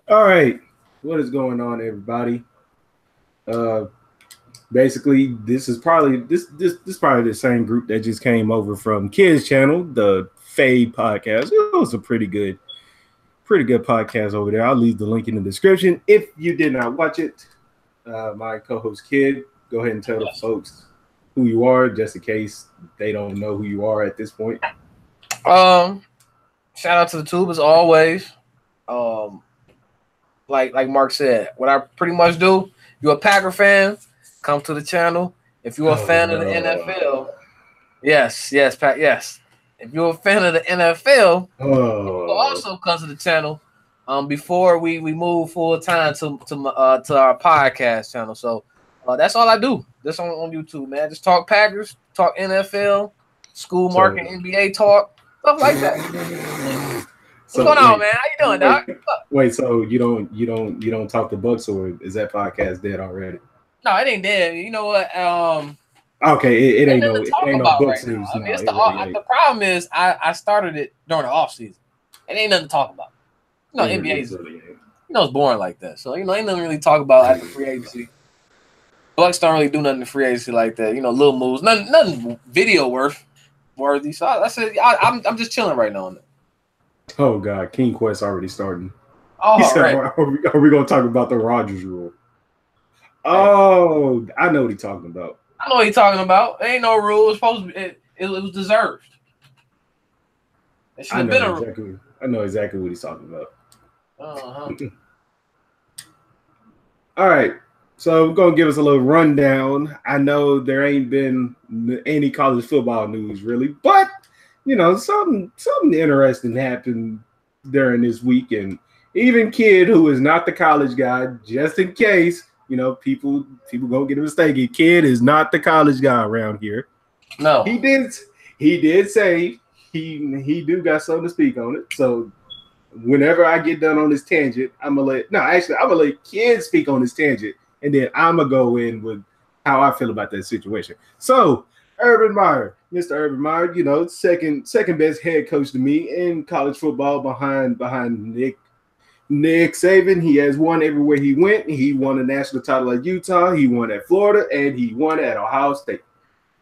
All right, what is going on, everybody? Uh, Basically, this is probably this probably the same group that just came over from Kids Channel, the Fade podcast. It was a pretty good podcast over there. I'll leave the link in the description if you did not watch it. My co-host Kid, go ahead and tell the folks who you are, just in case they don't know who you are at this point. Um, Shout out to the tube as always. Um, like Mark said, what I pretty much do. You're a Packer fan, come to the channel. If you're a fan of the NFL, yes. If you're a fan of the NFL, you also come to the channel. Before we move full time to our podcast channel. So that's all I do. This on YouTube, man. Just talk Packers, talk NFL, school market, NBA talk, stuff like that. What's going on, man? How you doing, Doc? Wait, so you don't talk to Bucks, or is that podcast dead already? No, it ain't dead. You know what? Okay, it ain't no Bucks right news. I mean, the problem is I started it during the off season. It ain't nothing to talk about. You know, NBA is it's boring like that. So ain't nothing really talk about after free agency. Bucks don't really do nothing in free agency like that. Little moves, nothing video worthy. So I said I'm just chilling right now on that. Oh God, King Quest already starting. Oh, right. Are we gonna talk about the Rogers rule? Oh, I know what he's talking about. I know what he's talking about. There ain't no rule. It's supposed to be, it was deserved. It should have been a rule. I know exactly what he's talking about. Uh-huh. All right. So we're gonna give us a little rundown. I know there ain't been any college football news really, but something interesting happened during this week, and even Kid, who is not the college guy, just in case, people gonna get mistaken. Kid is not the college guy around here. No. He did say he do got something to speak on it. So whenever I get done on this tangent, I'm gonna let Kid speak on this tangent, and then I'm gonna go in with how I feel about that situation. So Urban Meyer, Mr. Urban Meyer, second best head coach to me in college football behind Nick Saban. He has won everywhere he went. He won a national title at Utah. He won at Florida, and he won at Ohio State.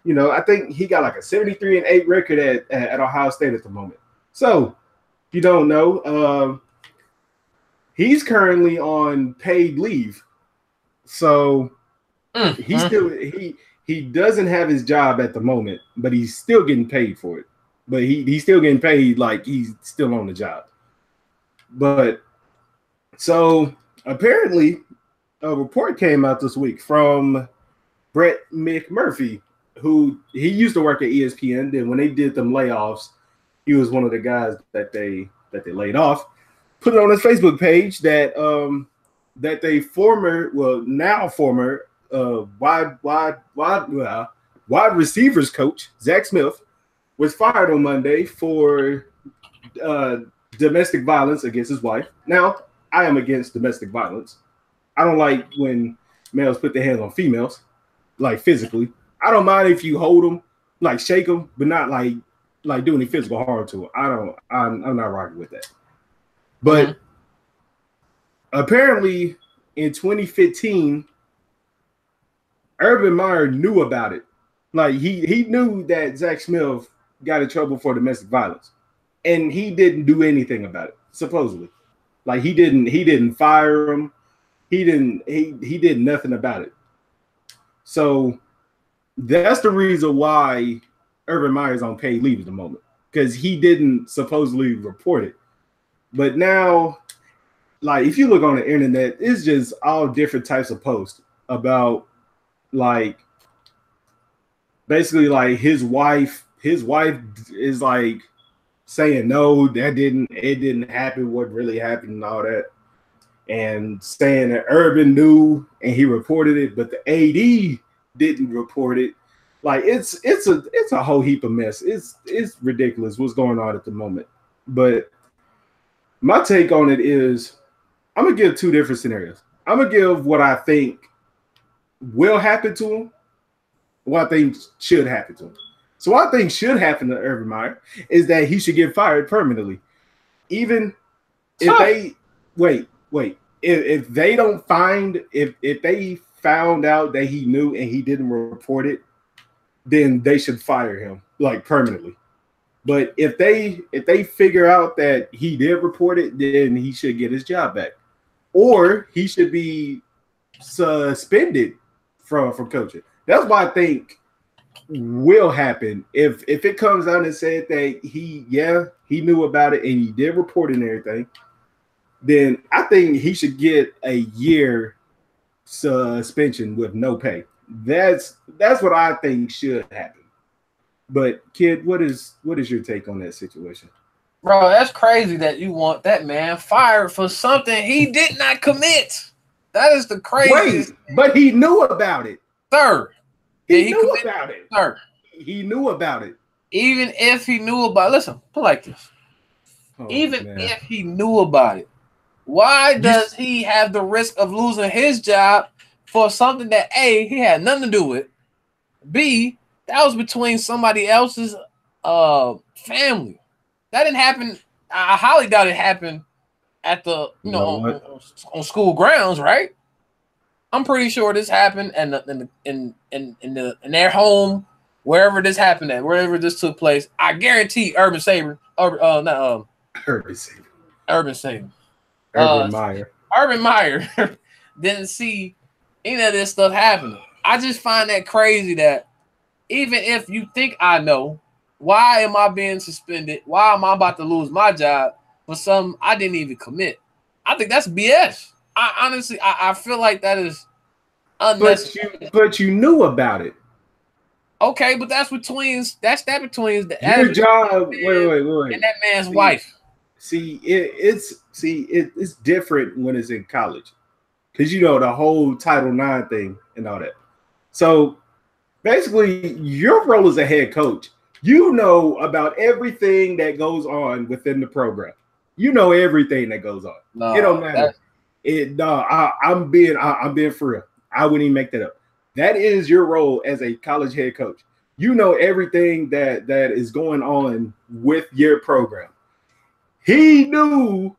I think he got like a 73-8 record at Ohio State at the moment. So if you don't know, he's currently on paid leave. So he doesn't have his job at the moment, but he's still getting paid for it. But he's still getting paid like he's still on the job. But so apparently a report came out this week from Brett McMurphy, who he used to work at ESPN. Then when they did them layoffs, he was one of the guys that they laid off. Put it on his Facebook page that they now former wide receivers coach Zach Smith was fired on Monday for domestic violence against his wife. Now, I am against domestic violence. I don't like when males put their hands on females, like physically. I don't mind if you hold them, like shake them, but not like do any physical harm to them. I'm not rocking with that. But apparently in 2015, Urban Meyer knew about it. Like he knew that Zach Smith got in trouble for domestic violence, and he didn't do anything about it. Supposedly, like he didn't fire him. He did nothing about it. So that's the reason why Urban Meyer's on paid leave at the moment, because he didn't supposedly report it. But now, like if you look on the internet, it's just all different types of posts about like basically like his wife is like saying no, it didn't happen, what really happened and all that, and saying that Urban knew and he reported it, but the AD didn't report it. Like it's a whole heap of mess. It's ridiculous what's going on at the moment. But my take on it is I'm gonna give two different scenarios. I'm gonna give what I think will happen to him, what I think should happen to him. So what I think should happen to Urban Meyer is that he should get fired permanently. Even if they wait, wait. If they don't find if they found out that he knew and he didn't report it, then they should fire him like permanently. But if they figure out that he did report it, then he should get his job back, or he should be suspended from coaching. That's why I think will happen if it comes out and said that he knew about it and he did report it and everything. Then I think he should get a year suspension with no pay. That's what I think should happen. But kid, what is your take on that situation? Bro, that's crazy that you want that man fired for something he did not commit. That is the craziest. Wait, but he knew about it, sir. He knew about it, sir. He knew about it. Even if he knew about, listen, put it like this. Even if he knew about it, why does he have the risk of losing his job for something that A, he had nothing to do with, B, that was between somebody else's family. That didn't happen. I highly doubt it happened at the on school grounds, right? I'm pretty sure this happened in their home, wherever this happened at, wherever this took place. I guarantee Urban Meyer didn't see any of this stuff happening. I just find that crazy that even if you think I know, why am I being suspended? Why am I about to lose my job for something I didn't even commit? I think that's BS. I honestly feel like that is unnecessary. But you knew about it. Okay, but that's between the your job. Wait, and that man's wife. See, it's different when it's in college, because the whole Title IX thing and all that. So basically, your role as a head coach, you know about everything that goes on within the program. You know everything that goes on. No, it don't matter. I'm being for real. I wouldn't even make that up. That is your role as a college head coach. You know everything that is going on with your program. He knew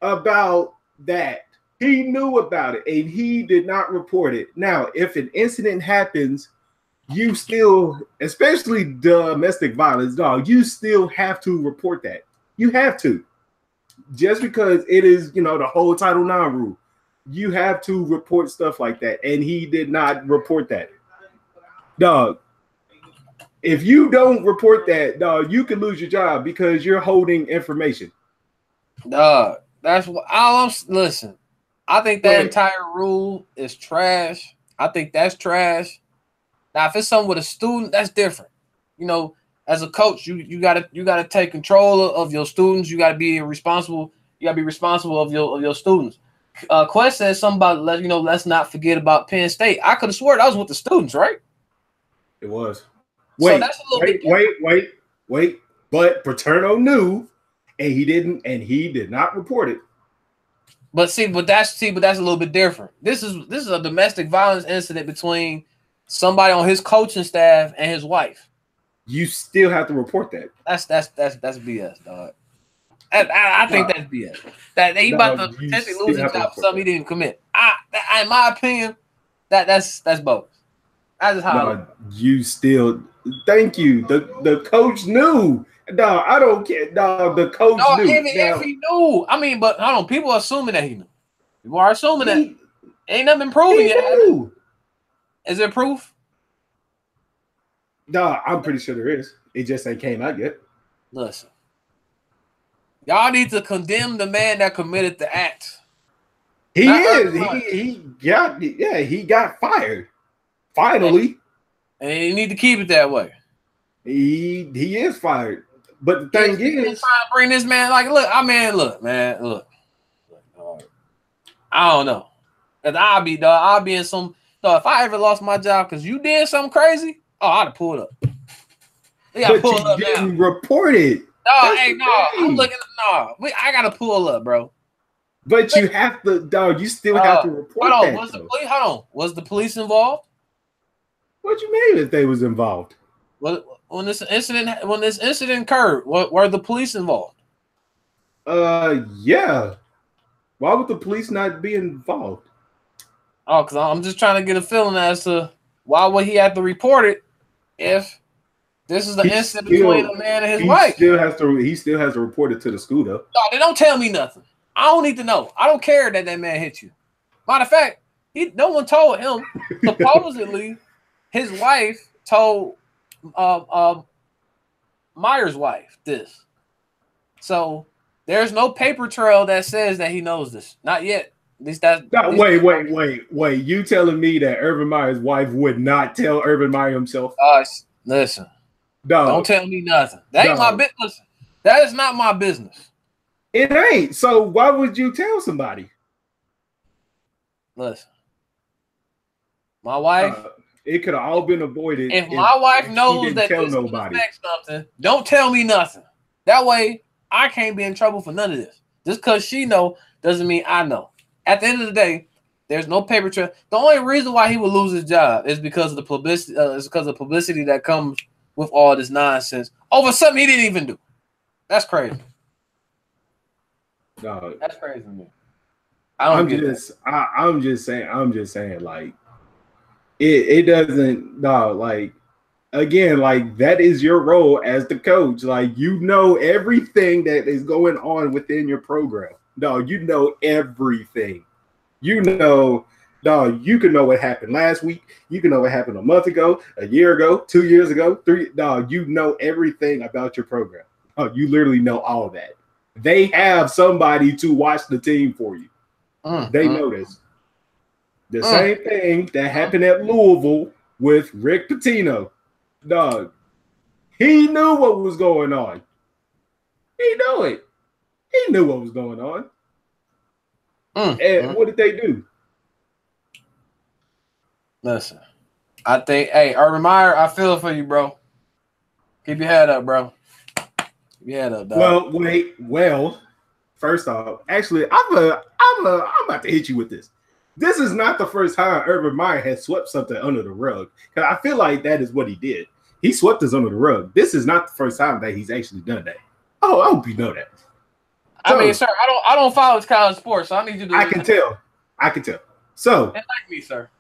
about that. He knew about it, and he did not report it. Now, if an incident happens, you still, especially domestic violence, you still have to report that. You have to. Just because it is, the whole Title IX rule, you have to report stuff like that, and he did not report that. Dog, if you don't report that, dog, you could lose your job because you're holding information. Dog, that's what listen. I think that entire rule is trash. I think that's trash. Now, if it's something with a student, that's different. As a coach, you gotta take control of your students. You gotta be responsible. You gotta be responsible of your students. Quest said something about let's not forget about Penn State. I could have swore that was with the students, right? It was. Wait, but Paterno knew, and he did not report it. But that's a little bit different. This is a domestic violence incident between somebody on his coaching staff and his wife. You still have to report that. That's BS, dog. I think that's BS. That he about to potentially lose his job for something he didn't commit. In my opinion, that's bogus. That's just how. You still. Thank you. The coach knew. Dog, I don't care. Dog, the coach knew. Even if he knew, but hold on. People are assuming that he knew. People are assuming that ain't nothing been proven yet. Is there proof? No, I'm pretty sure there is. It just ain't came out yet. Listen, y'all need to condemn the man that committed the act. He got fired. Finally. And you need to keep it that way. He is fired. But the thing is, trying to bring this man look. I don't know. Cause I'll be in some. If I ever lost my job because you did something crazy, I'd have pulled up. But you didn't report it. I'm looking. I gotta pull up, bro. But you have to, dog. You still have to report that. Was the police involved? What you mean if they was involved? When this incident occurred, were the police involved? Yeah. Why would the police not be involved? Oh, because I'm just trying to get a feeling as to why would he have to report it if this is the incident between a man and his wife. He still has to report it to the school, though. No, they don't tell me nothing. I don't need to know. I don't care that man hit you. Matter of fact, no one told him. Supposedly, his wife told Meyer's wife this. So there's no paper trail that says that he knows this. Not yet. At least that's wait. You telling me that Urban Meyer's wife would not tell Urban Meyer himself? Listen. Don't tell me nothing. That ain't my business. Listen, that is not my business. It ain't. So why would you tell somebody? Listen. My wife. It could have all been avoided. If my wife knows that this will affect something, don't tell me nothing. That way, I can't be in trouble for none of this. Just because she know doesn't mean I know. At the end of the day, there's no paper trail. The only reason why he would lose his job is because of the publicity. Is because of publicity that comes with all this nonsense over something he didn't even do. That's crazy. No, that's crazy to me. I'm just saying, like, it doesn't. No, like, again, like, that is your role as the coach. Like, you know everything that is going on within your program. No, you know everything. You know, dog, you can know what happened last week. You can know what happened a month ago, a year ago, 2 years ago, 3. Dog, you know everything about your program. Oh, you literally know all of that. They have somebody to watch the team for you. They know this. The same thing that happened at Louisville with Rick Pitino. Dog, he knew what was going on. He knew it. He knew what was going on. And what did they do? Listen, I think, hey, Urban Meyer, I feel it for you, bro. Keep your head up, bro. Keep your head up, dog. Well, first off, actually, I'm about to hit you with this. This is not the first time Urban Meyer has swept something under the rug. Because I feel like that is what he did. He swept us under the rug. This is not the first time that he's actually done that. Oh, I hope you know that. So, I mean, sir, I don't follow this college sports, so I need you to. I can tell. So, like me, sir.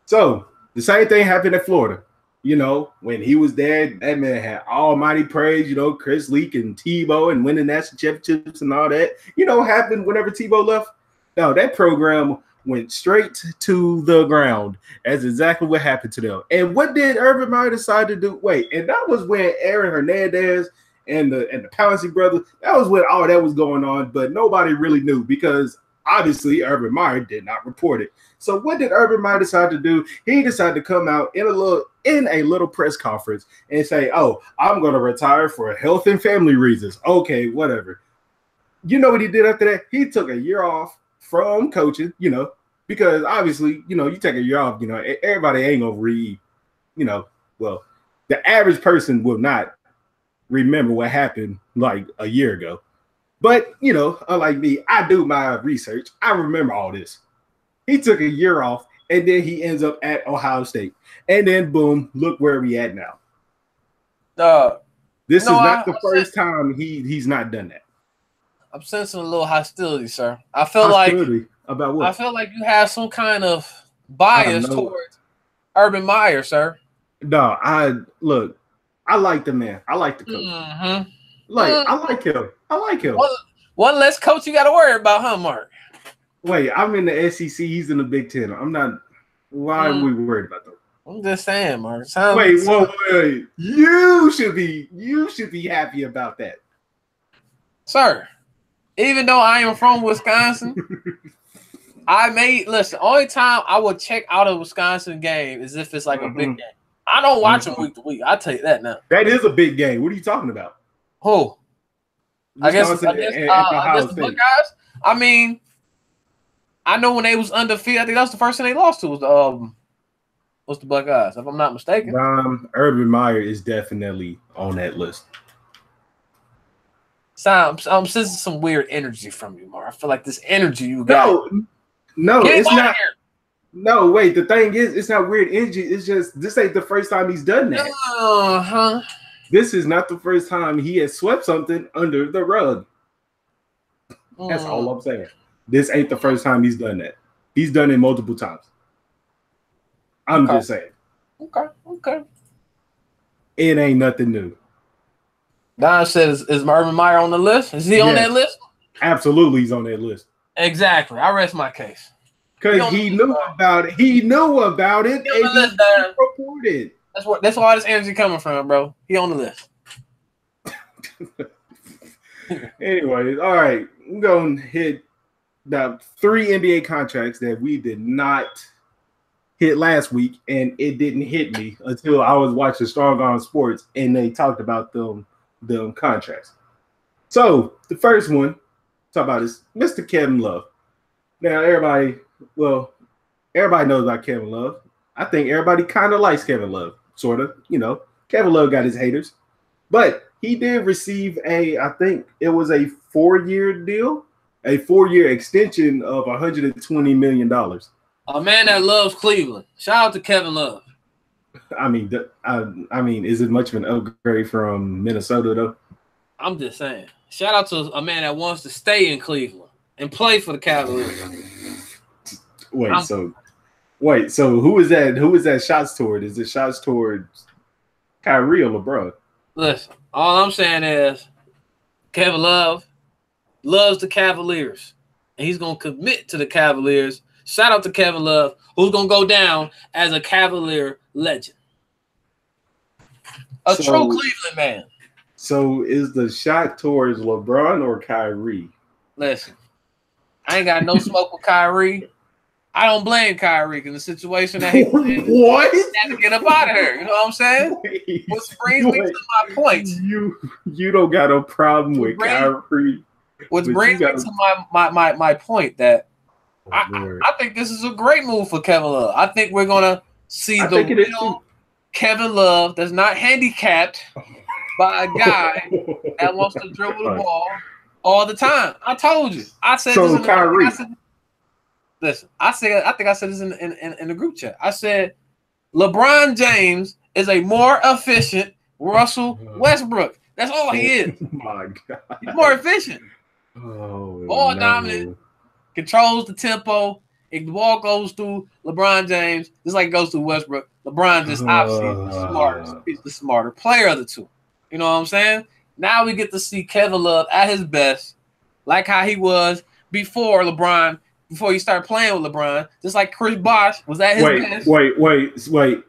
So the same thing happened at Florida. You know, when he was there, that man had almighty praise. You know, Chris Leak and Tebow and winning national championships and all that. You know, what happened whenever Tebow left? No, that program went straight to the ground. That's exactly what happened to them. And what did Urban Meyer decide to do? And that was when Aaron Hernandez and the Pouncey brothers, that was when all that was going on, but nobody really knew because obviously Urban Meyer did not report it. So what did Urban Meyer decide to do? He decided to come out in a little press conference and say, "Oh, I'm going to retire for health and family reasons." Okay, whatever. You know what he did after that? He took a year off from coaching, you know, because obviously, you know, you take a year off, you know, everybody ain't going to read, you know, well, the average person will not remember what happened like a year ago. But, you know, unlike me, I do my research. I remember all this. He took a year off, and then he ends up at Ohio State. And then, boom, look where we at now. This is not the first time he's not done that. I'm sensing a little hostility, sir. I feel hostility about what? I feel like you have some kind of bias towards Urban Meyer, sir. No, I like the man. I like the coach. I like him. One less coach you got to worry about, huh, Mark? Wait, I'm in the SEC. He's in the Big Ten. I'm not. Why are we worried about that? I'm just saying, Mark. Wait. You should be happy about that, sir. Even though I am from Wisconsin, only time I would check out a Wisconsin game is if it's like a big game. I don't watch them week to week. I'll tell you that now. That is a big game. What are you talking about? Who? I guess the Buckeyes. I mean, I know when they was undefeated, I think that was the first thing they lost to was the Buckeyes, if I'm not mistaken. Urban Meyer is definitely on that list. I'm sensing some weird energy from you, Mar. I feel like this energy you got. No, it's not. No, wait. The thing is, it's not weird energy. It's just this ain't the first time he's done that. This is not the first time he has swept something under the rug. That's all I'm saying. This ain't the first time he's done that. He's done it multiple times. I'm just saying. Okay. It ain't nothing new. Don said, is Urban Meyer on the list? Is he on that list? Absolutely, he's on that list. Exactly. I rest my case. Because he knew about it. He knew about it. He on the list, reported. That's where all this energy coming from, bro. He on the list. Anyways, all right. We're going to hit the 3 NBA contracts that we did not hit last week, and it didn't hit me until I was watching Strong Arm Sports, and they talked about them contracts. So the first one, talk about is Mr. Kevin Love. Now everybody knows about Kevin Love. I think everybody kind of likes Kevin Love, sort of. You know, Kevin Love got his haters, but he did receive I think it was a 4-year deal, a 4-year extension of $120 million. A man that loves Cleveland. Shout out to Kevin Love. I mean, is it much of an upgrade from Minnesota though? I'm just saying. Shout out to a man that wants to stay in Cleveland and play for the Cavaliers. So who is that? Who is that shots toward? Is it shots toward Kyrie or LeBron? Listen, all I'm saying is Kevin Love loves the Cavaliers, and he's gonna commit to the Cavaliers. Shout out to Kevin Love, who's gonna go down as a Cavalier legend, a true Cleveland man. So is the shot towards LeBron or Kyrie? Listen, I ain't got no smoke with Kyrie. I don't blame Kyrie in the situation that he was in. What? He had to get up out of here. You know what I'm saying? Which brings me to my point. You don't got a problem with Kyrie. Which brings me to my point that I think this is a great move for Kevin Love. I think we're gonna see the real Kevin Love that's not handicapped by a guy that wants to dribble the ball all the time. I told you. I said so this Kyrie. Listen, I think I said this in the group chat. I said LeBron James is a more efficient Russell Westbrook. That's all he is. Oh my God. He's more efficient. Ball dominant, controls the tempo. If the ball goes through LeBron James, just like it goes through Westbrook, LeBron just obviously is the smarter player of the two. You know what I'm saying? Now we get to see Kevin Love at his best, like how he was before he started playing with LeBron, just like Chris Bosh was at his best. Wait.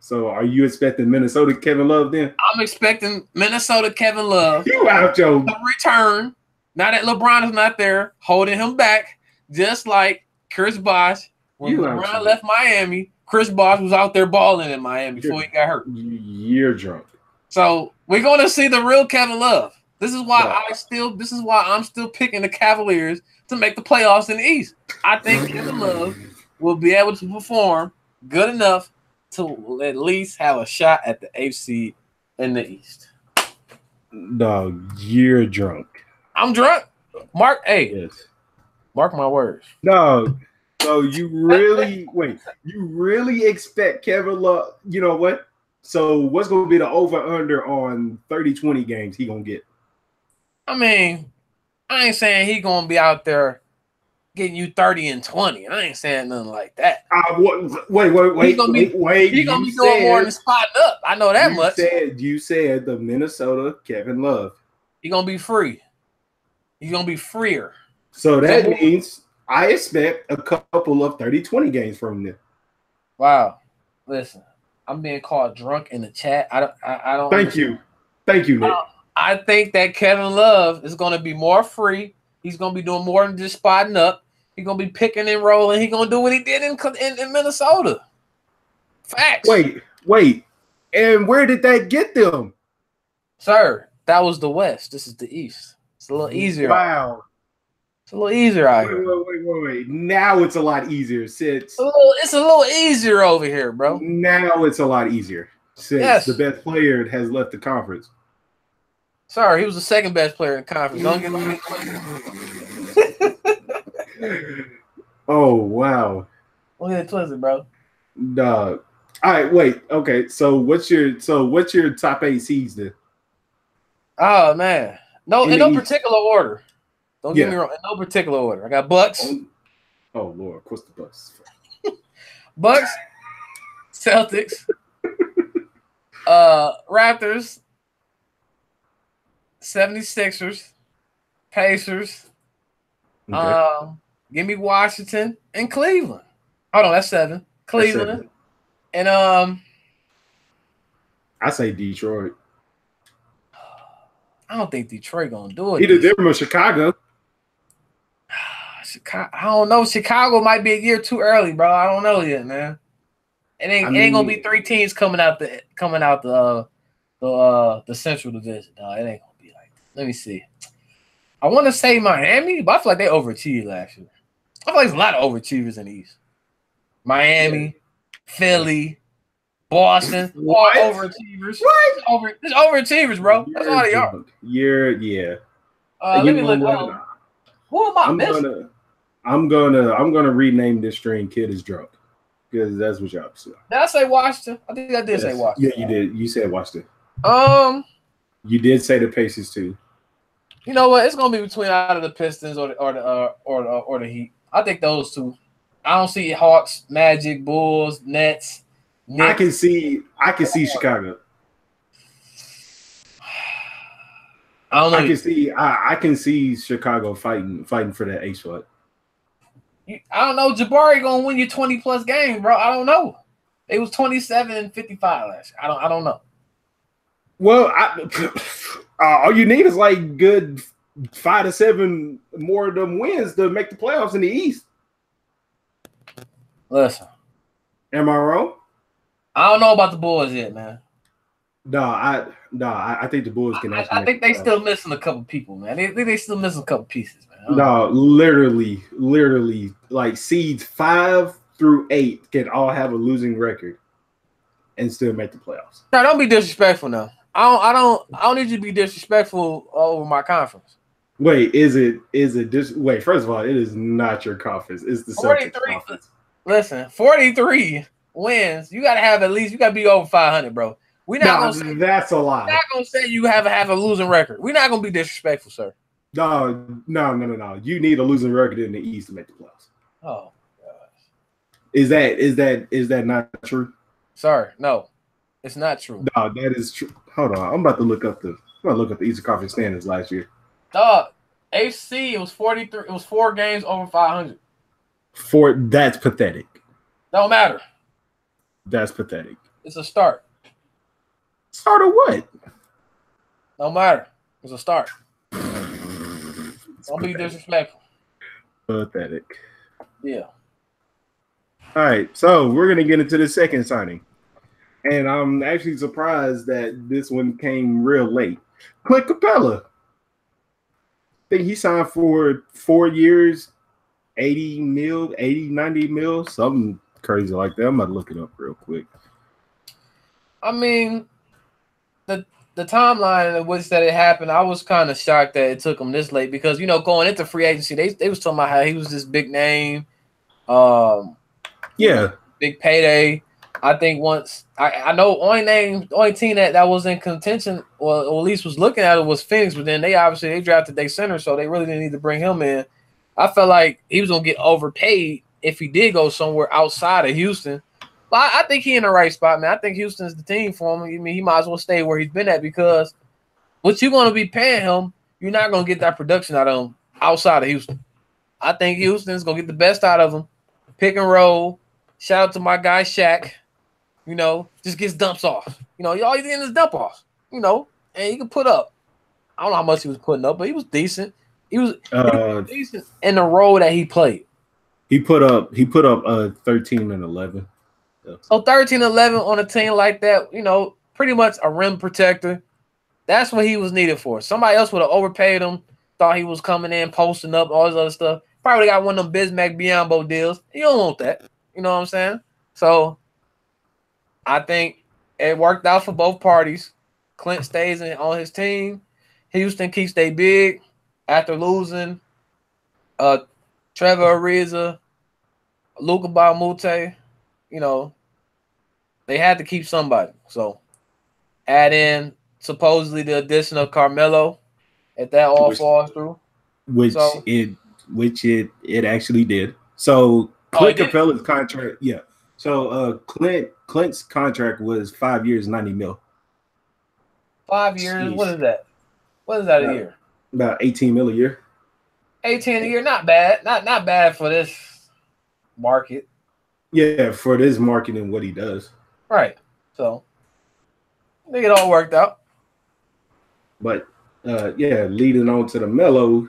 So are you expecting Minnesota Kevin Love then? I'm expecting Minnesota Kevin Love to return. Now that LeBron is not there, holding him back, just like Chris Bosh. When LeBron left Miami, Chris Bosh was out there balling in Miami before he got hurt. You're drunk. So we're gonna see the real Kevin Love. This is why I'm still picking the Cavaliers to make the playoffs in the East. I think Kevin Love will be able to perform good enough to at least have a shot at the AC in the East. Dog, you're drunk. I'm drunk. Mark my words. No. So you really you really expect Kevin Love? You know what? So what's going to be the over-under on 30-20 games he going to get? I mean, I ain't saying he going to be out there getting you 30 and 20. I ain't saying nothing like that. Wait. He's going to be doing more than spotting up. I know that much. You said the Minnesota Kevin Love. He's going to be free. He's going to be freer. So that means I expect a couple of 30-20 games from them. Wow. Listen. I'm being called drunk in the chat. I don't. Thank you, Nick. I think that Kevin Love is going to be more free. He's going to be doing more than just spotting up. He's going to be picking and rolling. He's going to do what he did in Minnesota. Facts. Wait. And where did that get them? Sir, that was the West. This is the East. It's a little easier. Wow. It's a little easier out here. Wait. Now it's a lot easier. It's a little easier over here, bro. Now it's a lot easier since the best player has left the conference. Sorry, he was the second best player in the conference. Don't get me. Oh wow. Don't get it twisted, bro. Dog. All right, wait. Okay, so what's your top 8 seeds then? Oh man, in no particular order. Don't get me wrong. In no particular order. I got Bucks. Oh Lord, of course the Bucks. Bucks, Celtics, Raptors, 76ers, Pacers. Okay. Give me Washington and Cleveland. Hold on, that's 7. Cleveland. That's 7. And I say Detroit. I don't think Detroit gonna do it. Either them or Chicago. Chicago. I don't know. Chicago might be a year too early, bro. I don't know yet, man. It ain't gonna be 3 teams coming out the Central Division. No, it ain't gonna be like that. Let me see. I want to say Miami, but I feel like they overachieved last year. I feel like there's a lot of overachievers in the East. Miami, Philly, Boston, all overachievers. What? It's overachievers, bro. That's all they are. Yeah. Let me look. Who am I missing? I'm gonna rename this string "Kid is Drunk" because that's what y'all said. Did I say Washington? I think I did say Washington. Yeah, you did. You said Washington. You did say the Pacers too. You know what? It's gonna be between either the Pistons or the Heat. I think those two. I don't see Hawks, Magic, Bulls, Nets. Knicks. I can see Chicago. I don't know. I can see Chicago fighting for that ace spot. I don't know. Jabari gonna win you 20+ games, bro. I don't know. It was 27-55 last year. I don't know. Well, all you need is like good 5 to 7 more of them wins to make the playoffs in the East. Listen, am I wrong? I don't know about the Bulls yet, man. No, I think the Bulls can actually. I think they still missing a couple people, man. They still missing a couple pieces, man. No, literally, like seeds 5 through 8 can all have a losing record and still make the playoffs. No, don't be disrespectful now. I don't need you to be disrespectful over my conference. Wait, wait, first of all, it is not your conference. It's the Celtics conference. Listen, 43 wins. You gotta be over 500, bro. We're not gonna say that's a lie. We're not gonna say you have a losing record. We're not gonna be disrespectful, sir. No. You need a losing record in the East to make the playoffs. Oh gosh. Is that not true? Sorry, no, it's not true. No, that is true. Hold on, I'm about to look up the Eastern Conference standings last year. Dog, AC, it was 43. It was 4 games over 500. That's pathetic. Don't matter. That's pathetic. It's a start. Start of what? Don't matter. It's a start. Don't be disrespectful. Pathetic. Yeah. All right, so we're gonna get into the second signing, and I'm actually surprised that this one came real late. Clint Capella. I think he signed for 4 years, 80 mil, 80, 90 mil, something crazy like that. I'm about to look it up real quick. I mean, the timeline in which that it happened, I was kind of shocked that it took him this late because, going into free agency, they was talking about how he was this big name, big payday. I think once I know the only team that was in contention, or at least was looking at it, was Phoenix, but then they drafted their center, so they really didn't need to bring him in. I felt like he was gonna get overpaid if he did go somewhere outside of Houston. But I think he's in the right spot, man. I think Houston's the team for him. I mean, he might as well stay where he's been at because what you're going to be paying him, you're not going to get that production out of him outside of Houston. I think Houston's going to get the best out of him. Pick and roll. Shout out to my guy Shaq. Just gets dumps off. All he's getting is dump offs. And he can put up. I don't know how much he was putting up, but he was decent. He was decent in the role that he played. He put up 13 and 11. So 13-11 on a team like that, pretty much a rim protector. That's what he was needed for. Somebody else would have overpaid him, thought he was coming in, posting up, all this other stuff. Probably got one of them Bismack Biyombo deals. You don't want that. You know what I'm saying? So I think it worked out for both parties. Clint stays on his team. Houston keeps they big after losing Trevor Ariza, Luka Baumute. They had to keep somebody. So add in supposedly the addition of Carmelo if that all falls through. which it actually did. So Clint Capella's contract, yeah. So Clint's contract was 5 years, 90 mil. 5 years. Jeez. What is that? What is that a year? About 18 mil a year. 18 a year, not bad. Not bad for this market. Yeah, for this market and what he does. Right. So I think it all worked out. But leading on to the Melo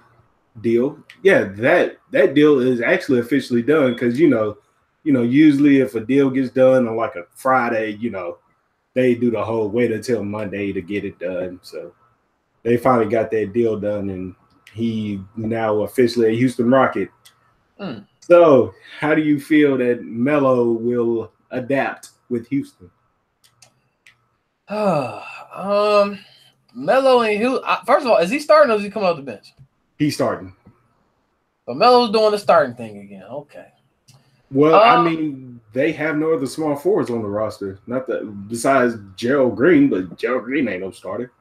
deal. Yeah, that deal is actually officially done because usually if a deal gets done on like a Friday, they do the whole wait until Monday to get it done. So they finally got that deal done, and he now officially a Houston Rocket. So how do you feel that Melo will adapt with Houston? Melo and Houston. First of all, is he starting or is he coming off the bench? He's starting. But Melo's doing the starting thing again. Okay. Well, I mean, they have no other small forwards on the roster. Not that besides Gerald Green, but Gerald Green ain't no starter.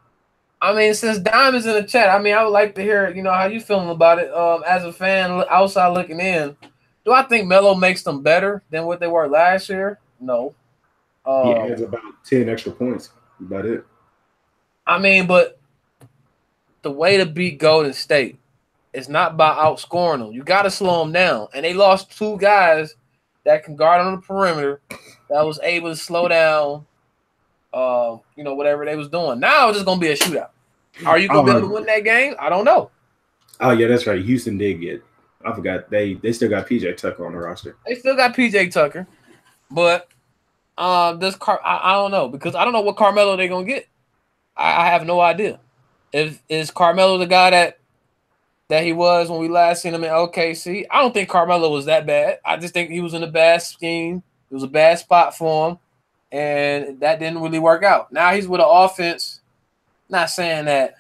I mean, since Dime is in the chat, I mean, I would like to hear, how you feeling about it. As a fan, outside looking in, do I think Melo makes them better than what they were last year? No. He adds about 10 extra points. About it. I mean, but the way to beat Golden State is not by outscoring them. You got to slow them down. And they lost two guys that can guard on the perimeter that was able to slow down, whatever they was doing. Now it's just going to be a shootout. Are you going to be able to win that game? I don't know. Oh, yeah, that's right. Houston did get – I forgot. They still got P.J. Tucker on the roster. They still got P.J. Tucker. But I don't know because I don't know what Carmelo they're going to get. I have no idea. Is Carmelo the guy that he was when we last seen him in OKC? I don't think Carmelo was that bad. I just think he was in a bad scheme. It was a bad spot for him, and that didn't really work out. Now he's with an offense. Not saying that,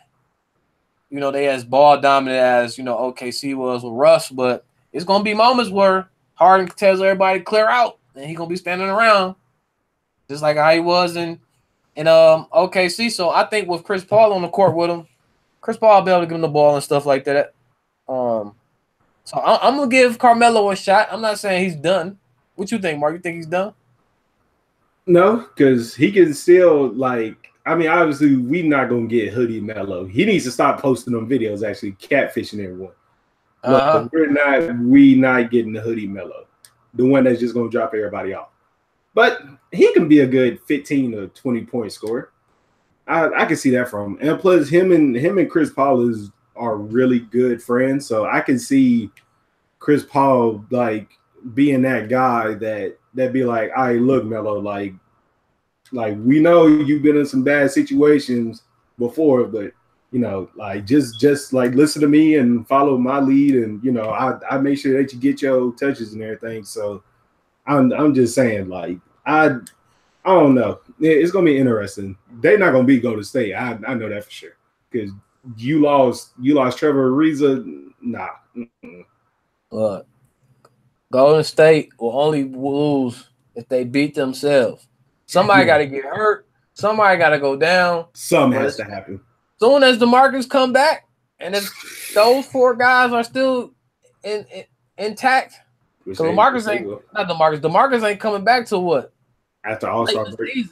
they as ball dominant as, OKC was with Russ, but it's going to be moments where Harden tells everybody to clear out, and he's going to be standing around just like how he was in OKC. So I think with Chris Paul on the court with him, Chris Paul will be able to give him the ball and stuff like that. So I'm going to give Carmelo a shot. I'm not saying he's done. What you think, Mark? You think he's done? No, because he can still, obviously we're not going to get Hoodie Melo. He needs to stop posting them videos, actually catfishing everyone. Look, we're not getting the Hoodie Melo, the one that's just going to drop everybody off. But he can be a good 15 or 20-point scorer. I can see that from him. And plus, him and Chris Paul are really good friends. So I can see Chris Paul being that guy that be like, all right, look, Melo, like we know you've been in some bad situations before, but just listen to me and follow my lead, and I make sure that you get your touches and everything. So I'm just saying, I don't know. It's gonna be interesting. They're not gonna beat Golden State. I know that for sure. Because you lost Trevor Ariza. Nah. Look, Golden State will only lose if they beat themselves. Somebody got to get hurt. Somebody got to go down. Something has to happen. Soon as DeMarcus come back, and if those four guys are still intact, so DeMarcus ain't coming back till what? After All-Star break.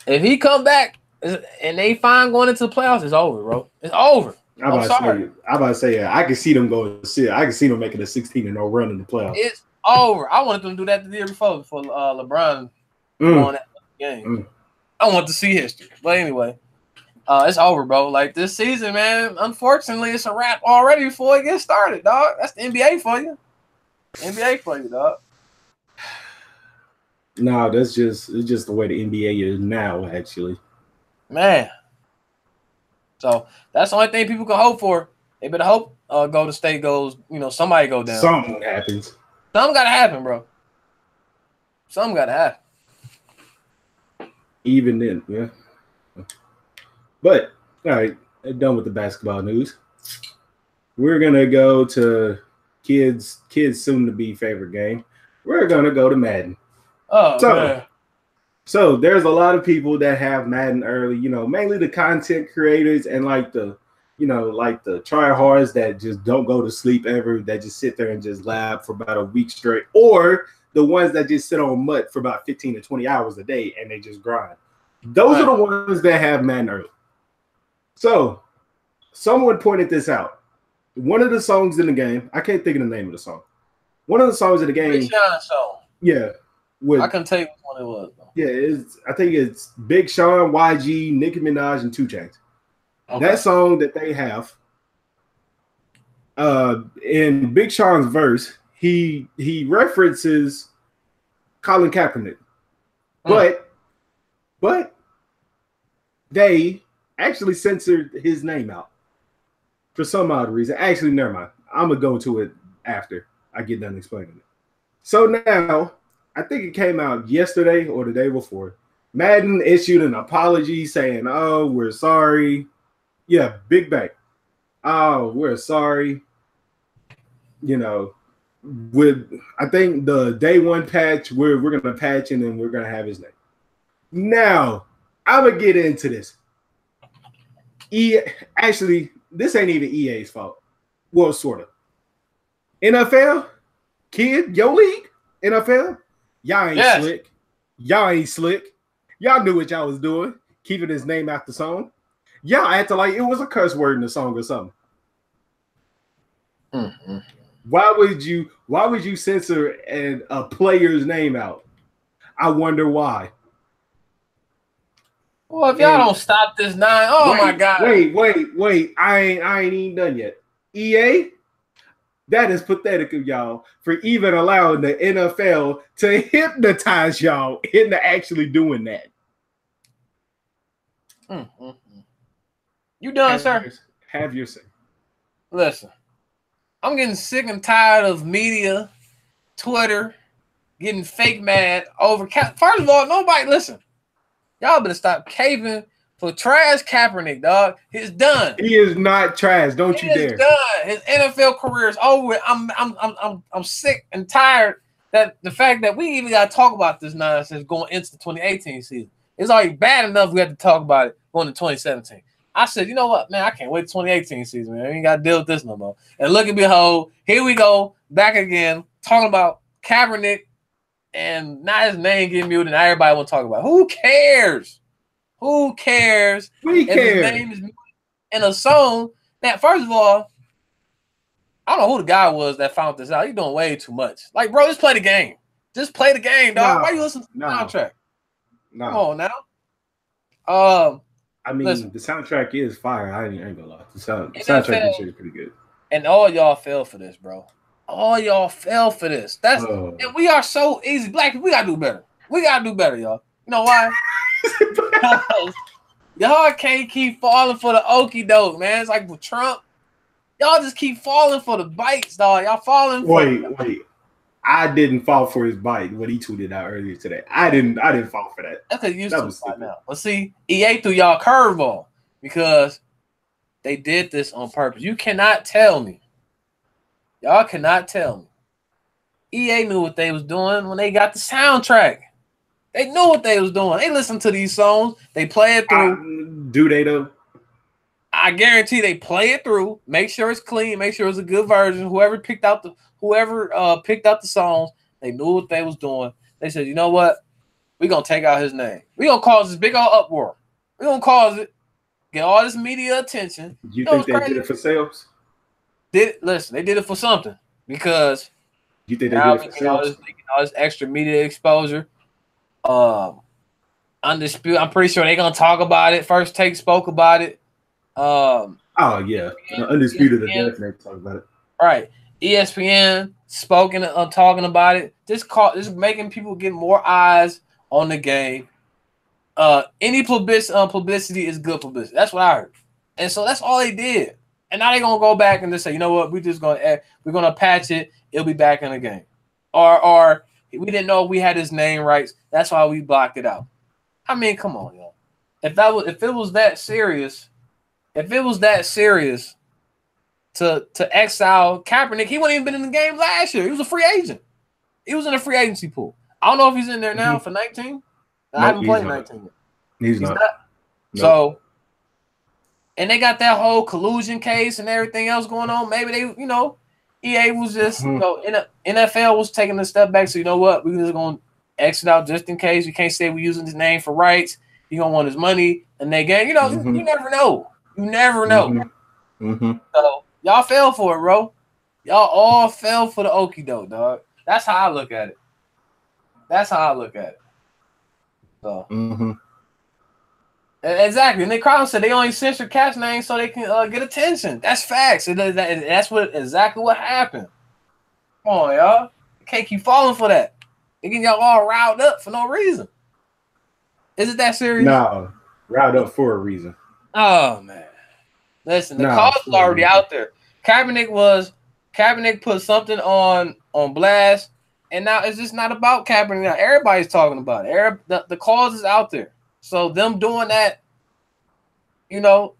If he come back and they fine going into the playoffs, it's over, bro. It's over. I'm about to say, I can see them going. I can see them making a 16-0 run in the playoffs. It's over. I wanted them to do that the year before LeBron won that game. I want to see history, but anyway, it's over, bro. This season, man. Unfortunately, it's a wrap already before it gets started, dog. That's the NBA for you. NBA for you, dog. No, it's just the way the NBA is now, actually. Man. So that's the only thing people can hope for. They better hope Golden State goes, somebody go down. Something happens. Something got to happen, bro. Something got to happen. Even then, yeah. But, all right, done with the basketball news. We're going to go to kids' soon-to-be favorite game. We're going to go to Madden. Oh, man. So there's a lot of people that have Madden early, mainly the content creators and the like the tryhards that just don't go to sleep ever, that just sit there and just lab for about a week straight, or the ones that just sit on MUT for about 15 to 20 hours a day and they just grind. Those are the ones that have Madden early. So someone pointed this out. One of the songs in the game, I can't think of the name of the song. One of the songs in the game. Big Sean song. Yeah. I couldn't tell you which one it was, though. Yeah, I think it's Big Sean, YG, Nicki Minaj, and 2 Chainz. Okay. That song that they have, in Big Sean's verse, he references Colin Kaepernick, but they actually censored his name out for some odd reason. Actually, never mind. I'm gonna go to it after I get done explaining it. So now, I think it came out yesterday or the day before. Madden issued an apology saying, "Oh, we're sorry." Yeah, Big Bang. "Oh, we're sorry." With I think the day one patch, we're gonna patch and then we're gonna have his name. Now, I'm gonna get into this. Actually, this ain't even EA's fault. Well, sort of. NFL, kid, your league, NFL, y'all ain't slick. Y'all ain't slick. Y'all knew what y'all was doing, keeping his name out the song. Y'all acted like it was a curse word in the song or something. Mm-hmm. Why would you censor a player's name out? I wonder why. Well, if y'all don't stop this my God. Wait. I ain't even done yet. EA, that is pathetic of y'all for even allowing the NFL to hypnotize y'all into actually doing that. Mm-hmm. You done, sir? Have your say. Listen, I'm getting sick and tired of media, Twitter, getting fake mad over. First of all, nobody listen. Y'all better stop caving for trash Kaepernick, dog. He's done. He is not trash. Don't you dare. He's done. His NFL career is over with. I'm sick and tired that the fact that we even got to talk about this nonsense going into the 2018 season. It's already bad enough we had to talk about it going to 2017. I said, you know what, man, I can't wait 2018 season, man. I ain't got to deal with this no more. And look and behold, here we go, back again, talking about Kaepernick and not his name getting muted, and everybody want to talk about it. Who cares? Who cares? We care. His name is in a song that, first of all, I don't know who the guy was that found this out. He's doing way too much. Like, bro, just play the game. Just play the game, dog. Why you listen to the soundtrack? Come on now. I mean, listen, the soundtrack is fire. I ain't gonna lie. The soundtrack is pretty good. And all y'all fell for this, bro. All y'all fell for this. And we are so easy. Black people, we gotta do better. We gotta do better, y'all. You know why? Y'all can't keep falling for the okie doke, man. It's like with Trump. Y'all just keep falling for the bites, dog. Y'all falling for Wait. I didn't fall for his bite when he tweeted out earlier today. I didn't fall for that. That's because you used to now. But see, EA threw y'all a curveball because they did this on purpose. You cannot tell me. Y'all cannot tell me. EA knew what they was doing when they got the soundtrack. They knew what they was doing. They listened to these songs. They play it through. Do they though? I guarantee they play it through. Make sure it's clean. Make sure it's a good version. Whoever picked out the songs, they knew what they was doing. They said, you know what? We're going to take out his name. We're going to cause this big old uproar. We're going to cause it. Get all this media attention. You think they did it for sales? Listen, they did it for something. Because you think they did it for sales? All this extra media exposure. Undisputed. I'm pretty sure they're going to talk about it. First Take spoke about it. Oh, yeah. Undisputed is definitely talk about it. Right. ESPN spoken talking about it. This making people get more eyes on the game. Any publicity is good publicity. That's what I heard. And so that's all they did. And now they're gonna go back and just say, you know what, we're gonna patch it, it'll be back in the game. Or we didn't know we had his name rights, that's why we blocked it out. I mean, come on, y'all. If it was that serious to exile Kaepernick, he wouldn't even been in the game last year. He was a free agent. He was in a free agency pool. I don't know if he's in there now for 19. I haven't played 19 yet. He's not. So and they got that whole collusion case and everything else going on. Maybe they, EA was just, NFL was taking a step back. So you know what? We're just gonna exit out just in case. We can't say we're using his name for rights. He gonna want his money, and they get, you never know. You never know. So y'all fell for it, bro. Y'all all fell for the okie doke, dog. That's how I look at it. So. Exactly, and they crowd said they only censor Cap's name so they can get attention. That's facts. That's exactly what happened. Come on, y'all. You can't keep falling for that. They getting y'all all riled up for no reason. Is it that serious? No, riled up for a reason. Oh man, listen, the cause was already out there. Kaepernick put something on blast, and now it's just not about Kaepernick. Now everybody's talking about it. The cause is out there. So them doing that, they not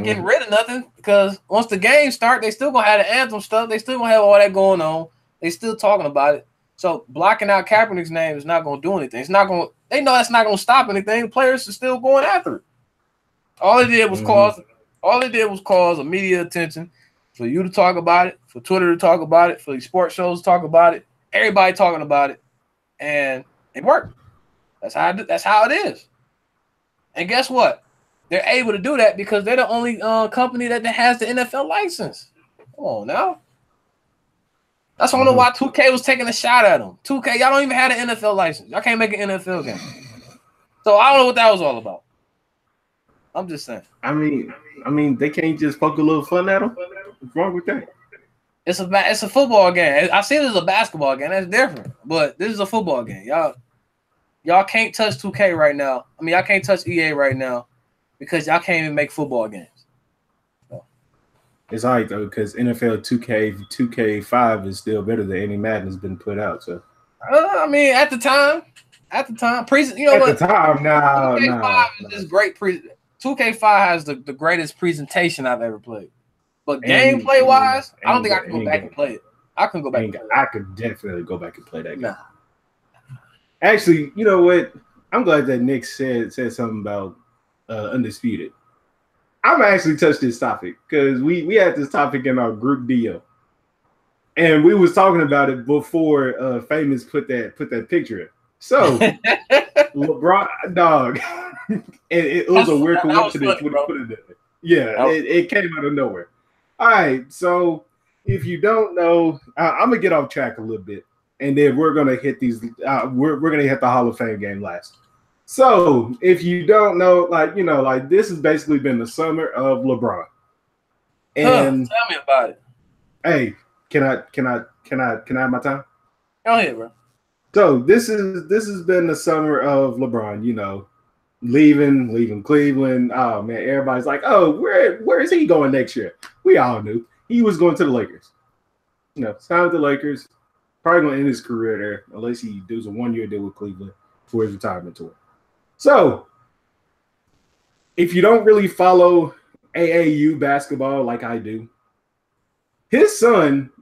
getting rid of nothing, because once the game start, they still gonna have the anthem stuff. They still gonna have all that going on. They still talking about it. So blocking out Kaepernick's name is not gonna do anything. It's not gonna. They know that's not gonna stop anything. The players are still going after it. All it did was cause. All it did was cause immediate attention for you to talk about it, for Twitter to talk about it, for the sports shows to talk about it. Everybody talking about it, and it worked. That's how it is. And guess what? They're able to do that because they're the only company that has the NFL license. Come on now. That's why I don't know why 2K was taking a shot at them. 2K, y'all don't even have an NFL license. Y'all can't make an NFL game. So I don't know what that was all about. I'm just saying. I mean, they can't just poke a little fun at them. What's wrong with that? It's a football game. I see it as a basketball game. That's different. But this is a football game. Y'all can't touch 2K right now. I mean, y'all can't touch EA right now because y'all can't even make football games. So. It's all right, though, because NFL 2K5 is still better than any Madden has been put out. So, I mean, at the time, at the time, 2K5 is this great. 2K5 has the greatest presentation I've ever played. But gameplay wise, I don't think I can go back and play it. I can go back. I could definitely go back and play that game. Actually, you know what? I'm glad that Nick said something about Undisputed. I'm actually touched this topic because we had this topic in our group deal, and we was talking about it before Famous put that picture in. So LeBron, dog, it was a weird coincidence when he put it in. Yeah, it came out of nowhere. All right, so if you don't know, I'm gonna get off track a little bit. And then we're gonna hit these. We're gonna hit the Hall of Fame game last. So if you don't know, this has basically been the summer of LeBron. And tell me about it. Hey, can I have my time? Go ahead, bro. So this has been the summer of LeBron. Leaving Cleveland. Oh man, everybody's like, oh, where is he going next year? We all knew he was going to the Lakers. Signed with the Lakers. Probably going to end his career there unless he does a 1-year deal with Cleveland for his retirement tour. So, if you don't really follow AAU basketball like I do, his son.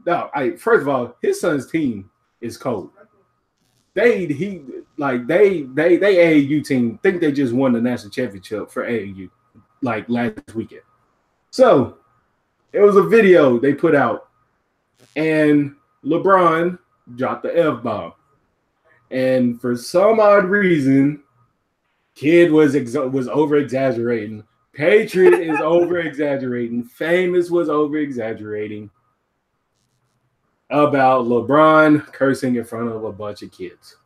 First of all, his son's team is cold. They AAU team think they just won the national championship for AAU like last weekend. So, it was a video they put out, and LeBron dropped the F-bomb. And for some odd reason, Kid was over-exaggerating. Patriot is over-exaggerating. Famous was over-exaggerating about LeBron cursing in front of a bunch of kids.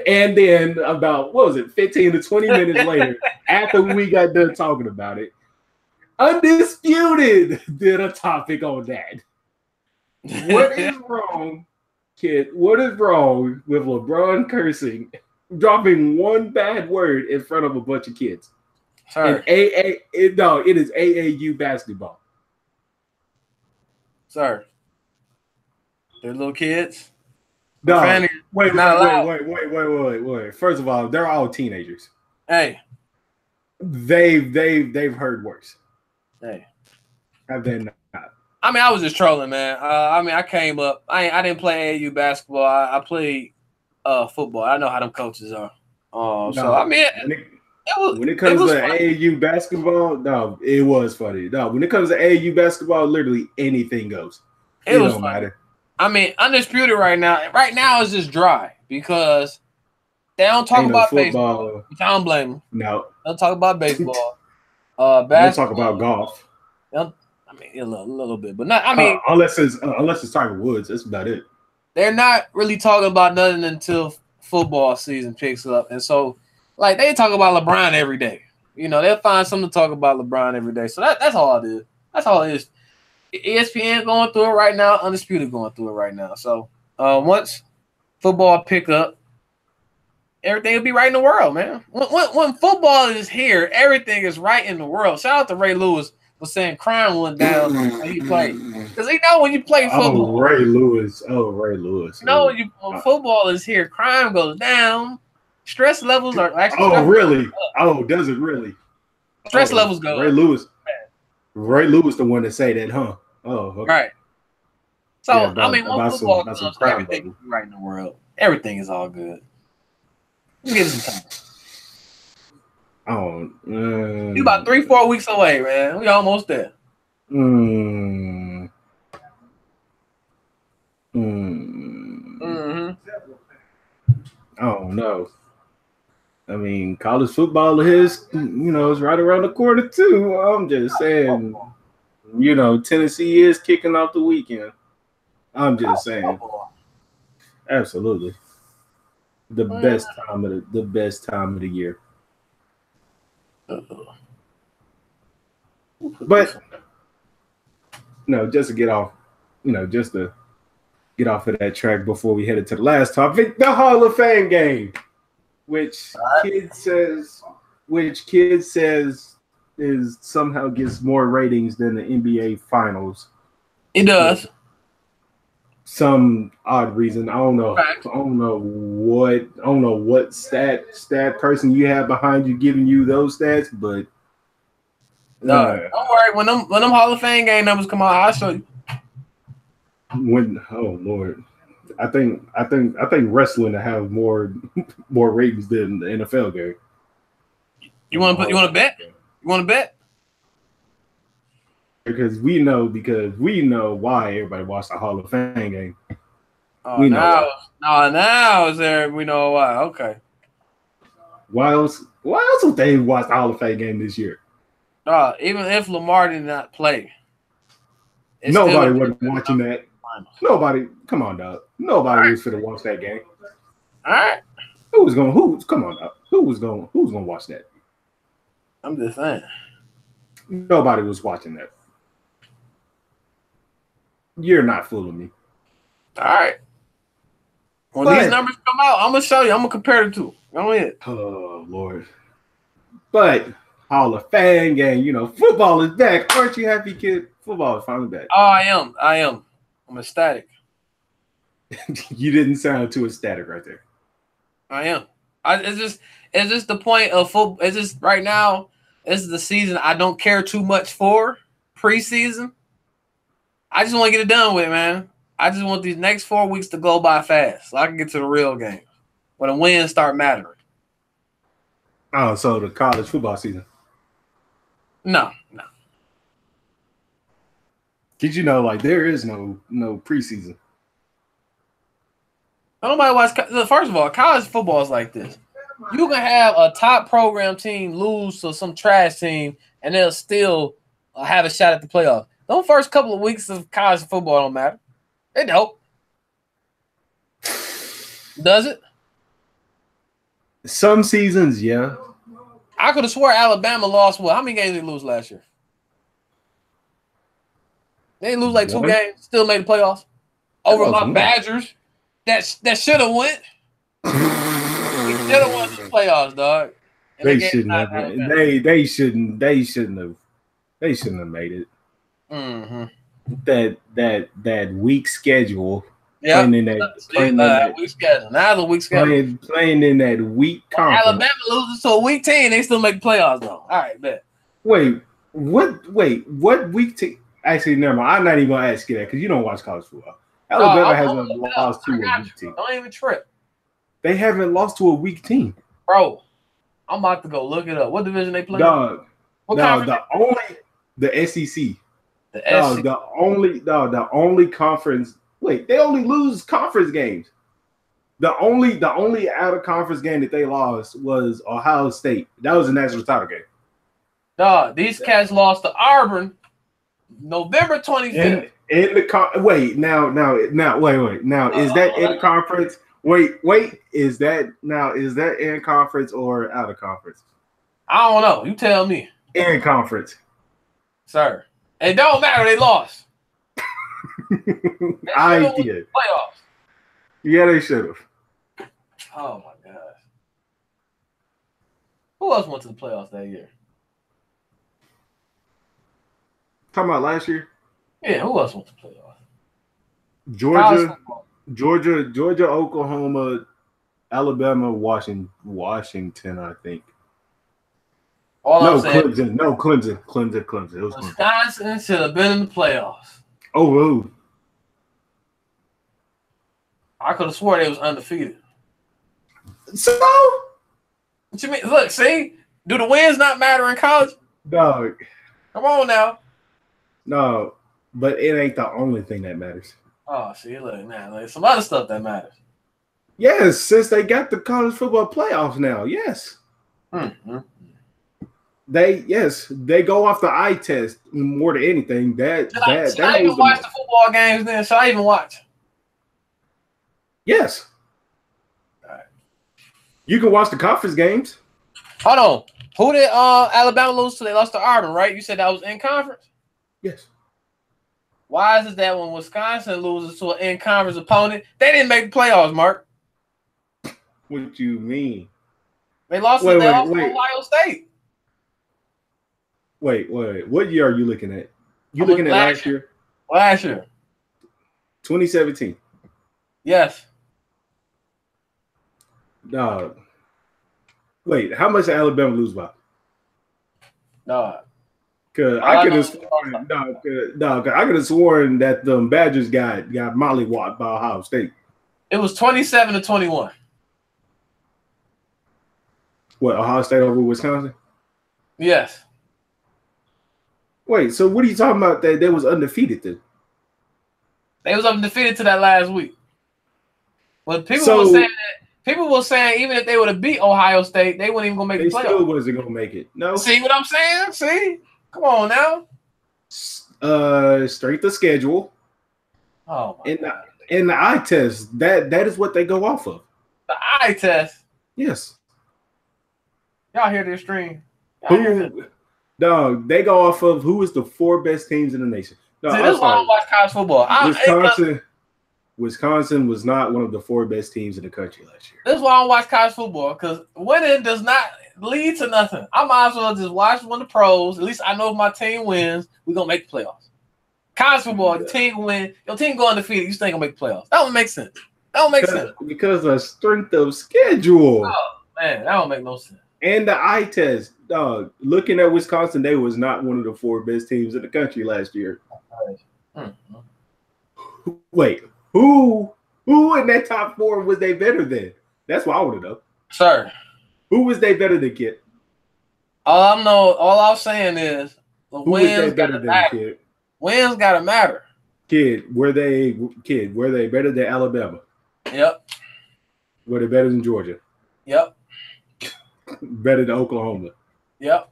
And then about, 15 to 20 minutes later, after we got done talking about it, Undisputed did a topic on that. What is wrong, kid? What is wrong with LeBron cursing, dropping one bad word in front of a bunch of kids? Sir. It is AAU basketball. Sir. They're little kids. No, wait. First of all, they're all teenagers. Hey. They've heard worse. Hey. Have they not? I mean, I was just trolling, man. I came up. I didn't play AAU basketball. I played football. I know how them coaches are. So I mean, When it comes to AAU basketball, no, it was funny. No, when it comes to AAU basketball, literally anything goes. It don't matter. I mean, Undisputed right now. Right now is just dry because they don't talk about baseball. Which I don't blame them. No, they don't talk about baseball. Basketball. They talk about golf. I mean, a little bit, but not. I mean, unless it's Tiger Woods, that's about it. They're not really talking about nothing until football season picks up, and so like they talk about LeBron every day. You know, they'll find something to talk about LeBron every day. So that's all it is. That's all it is. ESPN going through it right now. Undisputed going through it right now. So once football pick up, everything will be right in the world, man. When football is here, everything is right in the world. Shout out to Ray Lewis for saying crime went down when he played. Because he know when you play football. Ray Lewis. You know when football is here, crime goes down. Stress levels are actually. Really? Does it really? Stress levels go. Ray Lewis, the one to say that, huh? Okay. Right. So yeah, I mean, when football comes, everything is right in the world. Everything is all good. Let's give it some time. You're about 3-4 weeks away, man. We almost there. I don't know. I mean, college football is right around the corner too. I'm just saying, Tennessee is kicking off the weekend. I'm just saying, absolutely, the best time of the year. But no, just to get off of that track before we headed to the last topic, the Hall of Fame game, which kid says is somehow gets more ratings than the NBA Finals. It does. Some odd reason. I don't know what stat person you have behind you giving you those stats, but don't worry. When them Hall of Fame game numbers come out, I'll show you. Oh Lord, I think wrestling to have more ratings than the NFL game. You want to bet? You want to bet? Because we know why everybody watched the Hall of Fame game. Oh, now is there? We know why. Okay. Why else would they watch the Hall of Fame game this year? Even if Lamar did not play, nobody wasn't watching that. Nobody, come on, dog. Nobody was gonna watch that game. All right. Come on, dog. Who's gonna watch that? I'm just saying. Nobody was watching that. You're not fooling me. All right. When these numbers come out, I'm gonna show you. I'm gonna compare the two. Go ahead. Oh Lord. But Hall of Fame game, football is back. Aren't you happy, kid? Football is finally back. Oh, I am. I'm ecstatic. You didn't sound too ecstatic right there. I am. It's just the point of football. It's just right now. This is the season I don't care too much for preseason. I just want to get it done with, man. I just want these next 4 weeks to go by fast so I can get to the real game when the wins start mattering. Oh, so the college football season? No. Did you know, there is no preseason? Nobody watch. First of all, college football is like this. You can have a top program team lose to some trash team, and they'll still have a shot at the playoffs. Those first couple of weeks of college football don't matter. They don't. Does it? Some seasons, yeah. I could have swore Alabama lost what? How many games did they lose last year? They didn't lose 2 games. Still made the playoffs. Over my Badgers. That should have went. They should have won the playoffs, dog. And they shouldn't have. They shouldn't have made it. Mm-hmm. That weak schedule. Yeah, weak schedule. Now the weak schedule. Playing in that weak conference. Alabama loses to a weak team, they still make the playoffs though. All right, bet. Wait, what weak team? Actually, never mind. I'm not even gonna ask you that because you don't watch college football. Alabama hasn't lost to a weak team. Don't even trip. They haven't lost to a weak team, bro. I'm about to go look it up. What division they play? Dog. What No, conference? the SEC. The Dog, SEC. the only conference. Wait, they only lose conference games. The only out of conference game that they lost was Ohio State. That was a national title game. Dog, these cats lost to Auburn November 25th. In the wait, now is that in conference? Wait, is that in conference or out of conference? I don't know. You tell me. In conference. Sir. It don't matter, they lost. I did. Playoffs. Yeah, they should have. Oh my gosh. Who else went to the playoffs that year? Talking about last year? Yeah, who else went to the playoffs? Georgia, Oklahoma, Alabama, Washington, I think. Clemson. No, Clemson. It was Wisconsin should have been in the playoffs. Oh. I could have swore they was undefeated. So? What you mean? Look, see? Do the wins not matter in college? Dog. Come on now. No, but it ain't the only thing that matters. Oh, see, look, man, there's some other stuff that matters. Yes, since they got the college football playoffs now, yes. Mm-hmm. They go off the eye test more than anything. Should I even watch the football games then? Should I even watch? Yes. All right. You can watch the conference games. Hold on. Who did Alabama lose to? They lost to Auburn, right? You said that was in conference? Yes. Why is it that when Wisconsin loses to an in-conference opponent, they didn't make the playoffs, Mark? What you mean? They lost to Ohio State. Wait. What year are you looking at? You looking at last year? Last year. 2017. Yes. Dog. Wait, how much did Alabama lose by? Dog. Cause I could have sworn that the Badgers got mollywopped by Ohio State. It was 27-21. What, Ohio State over Wisconsin? Yes. Wait, so what are you talking about that they was undefeated then? They was undefeated to that last week. Well, people were saying even if they would have beat Ohio State, they wouldn't even gonna make the playoffs. They still wasn't gonna make it. No. See what I'm saying? See? Come on now. Strength of schedule. Oh my God. And the eye test. That is what they go off of. The eye test. Yes. Y'all hear this stream? Dog, they go off of who is the 4 best teams in the nation. No, see, this is why I don't watch college football. Wisconsin was not one of the 4 best teams in the country last year. This is why I don't watch college football, because winning does not lead to nothing. I might as well just watch one of the pros. At least I know if my team wins, we're going to make the playoffs. College football, the team win, your team go undefeated, you still ain't going to make the playoffs. That don't make sense. Because of strength of schedule. Oh, man, that don't make no sense. And the eye test. Dog, looking at Wisconsin, they was not one of the 4 best teams in the country last year. Mm-hmm. Wait, who in that top 4 was they better than? That's what I want to know. Sir. Who was they better than, kid? All I'm saying is the wins gotta matter. Kid? Wins gotta matter. Kid, were they better than Alabama? Yep. Were they better than Georgia? Yep. Better than Oklahoma? Yep.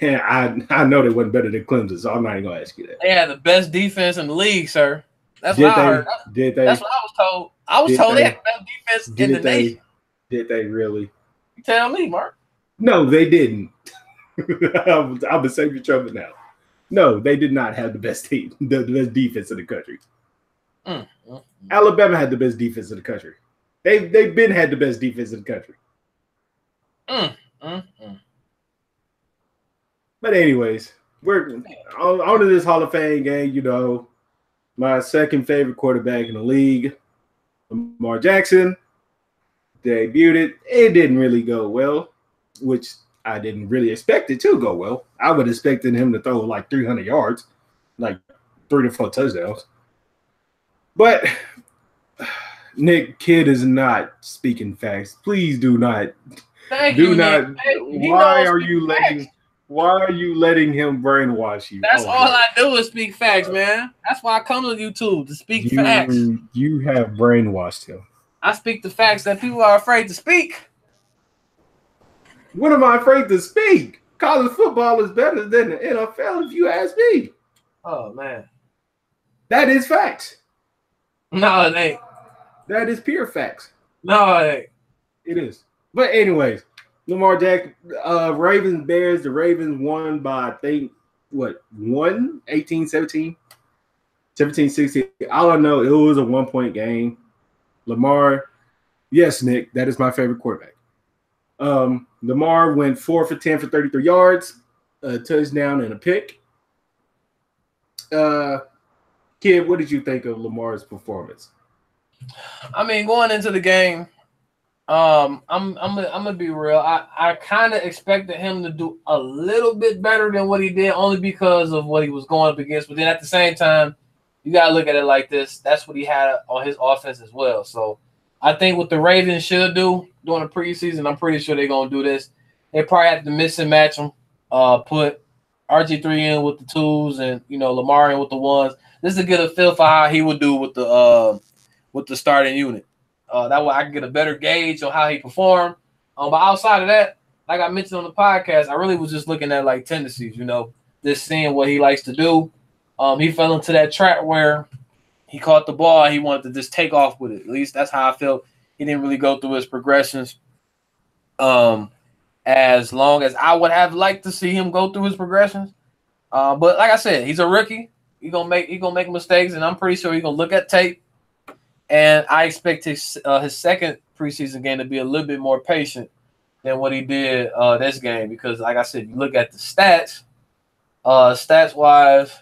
And I know they wasn't better than Clemson, so I'm not even gonna ask you that. They had the best defense in the league, sir. That's what I heard. That's what I was told. I was told they had the best defense in the nation. Did they really? You tell me, Mark. No, they didn't. I'm gonna save your trouble now. No, they did not have the best team, the best defense in the country. Alabama had the best defense in the country. They've been had the best defense in the country. But anyways, we're on to this Hall of Fame game. You know, my second favorite quarterback in the league, Lamar Jackson, debuted. It didn't really go well, which I didn't really expect it to go well. I would have expected him to throw like 300 yards, like 3 to 4 touchdowns. But Nick, kid is not speaking facts. Please do not Thank Do you, not. Nick. Hey, he Why knows are speak you letting? facts. Why are you letting him brainwash you? That's Oh, all God. I do is speak facts, man. That's why I come to YouTube to speak facts. You have brainwashed him. I speak the facts that people are afraid to speak. What am I afraid to speak? College football is better than the NFL, if you ask me. Oh man, That is facts. no, it ain't. That is pure facts. No, it ain't. It is. But anyways, Lamar Jackson, Ravens, Bears. The Ravens won by, I think, what, 18, 17? 17, 16. All I know, it was a 1-point game. Lamar, yes, Nick, that is my favorite quarterback. Lamar went 4 for 10 for 33 yards, a touchdown and a pick. Kid, what did you think of Lamar's performance? I mean, going into the game, I'm gonna be real. I kind of expected him to do a little bit better than what he did, only because of what he was going up against. But then at the same time, you gotta look at it like this. That's what he had on his offense as well. So I think what the Ravens should do during the preseason, I'm pretty sure they're gonna do this. They probably have to mix and match them. Put RG3 in with the twos and Lamar in with the ones. This is to get a feel for how he would do with the starting unit. That way I can get a better gauge on how he performed. But outside of that, like I mentioned on the podcast, I really was just looking at like tendencies, just seeing what he likes to do. He fell into that trap where he caught the ball and he wanted to just take off with it. At least that's how I felt. He didn't really go through his progressions. As long as I would have liked to see him go through his progressions. But like I said, he's a rookie. He's gonna make mistakes, and I'm pretty sure he's gonna look at tape. And I expect his second preseason game to be a little bit more patient than what he did this game, because, like I said, you look at the stats. Stats wise,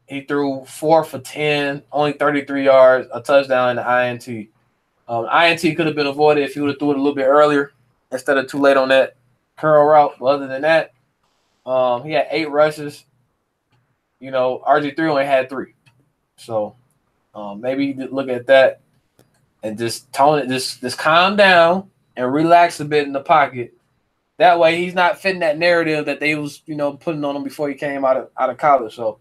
he threw 4 for 10, only 33 yards, a touchdown, and an INT. INT could have been avoided if he would have threw it a little bit earlier instead of too late on that curl route. But other than that, he had 8 rushes. RG3 only had 3. So maybe you look at that and just tone it, just calm down and relax a bit in the pocket. That way he's not fitting that narrative that they was, putting on him before he came out of college. So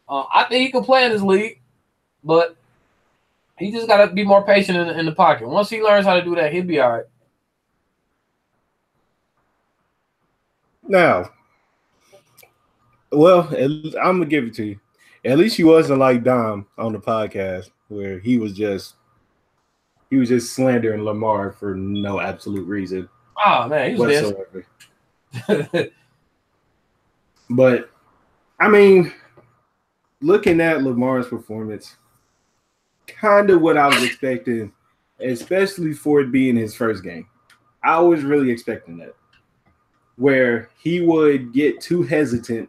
I think he can play in this league, but he just got to be more patient in the pocket. Once he learns how to do that, he'll be all right. Now, well, I'm going to give it to you. At least he wasn't like Dom on the podcast where he was just slandering Lamar for no absolute reason. Oh, man, he was whatsoever. But, I mean, looking at Lamar's performance, kind of what I was expecting, especially for it being his first game. I was really expecting that, where he would get too hesitant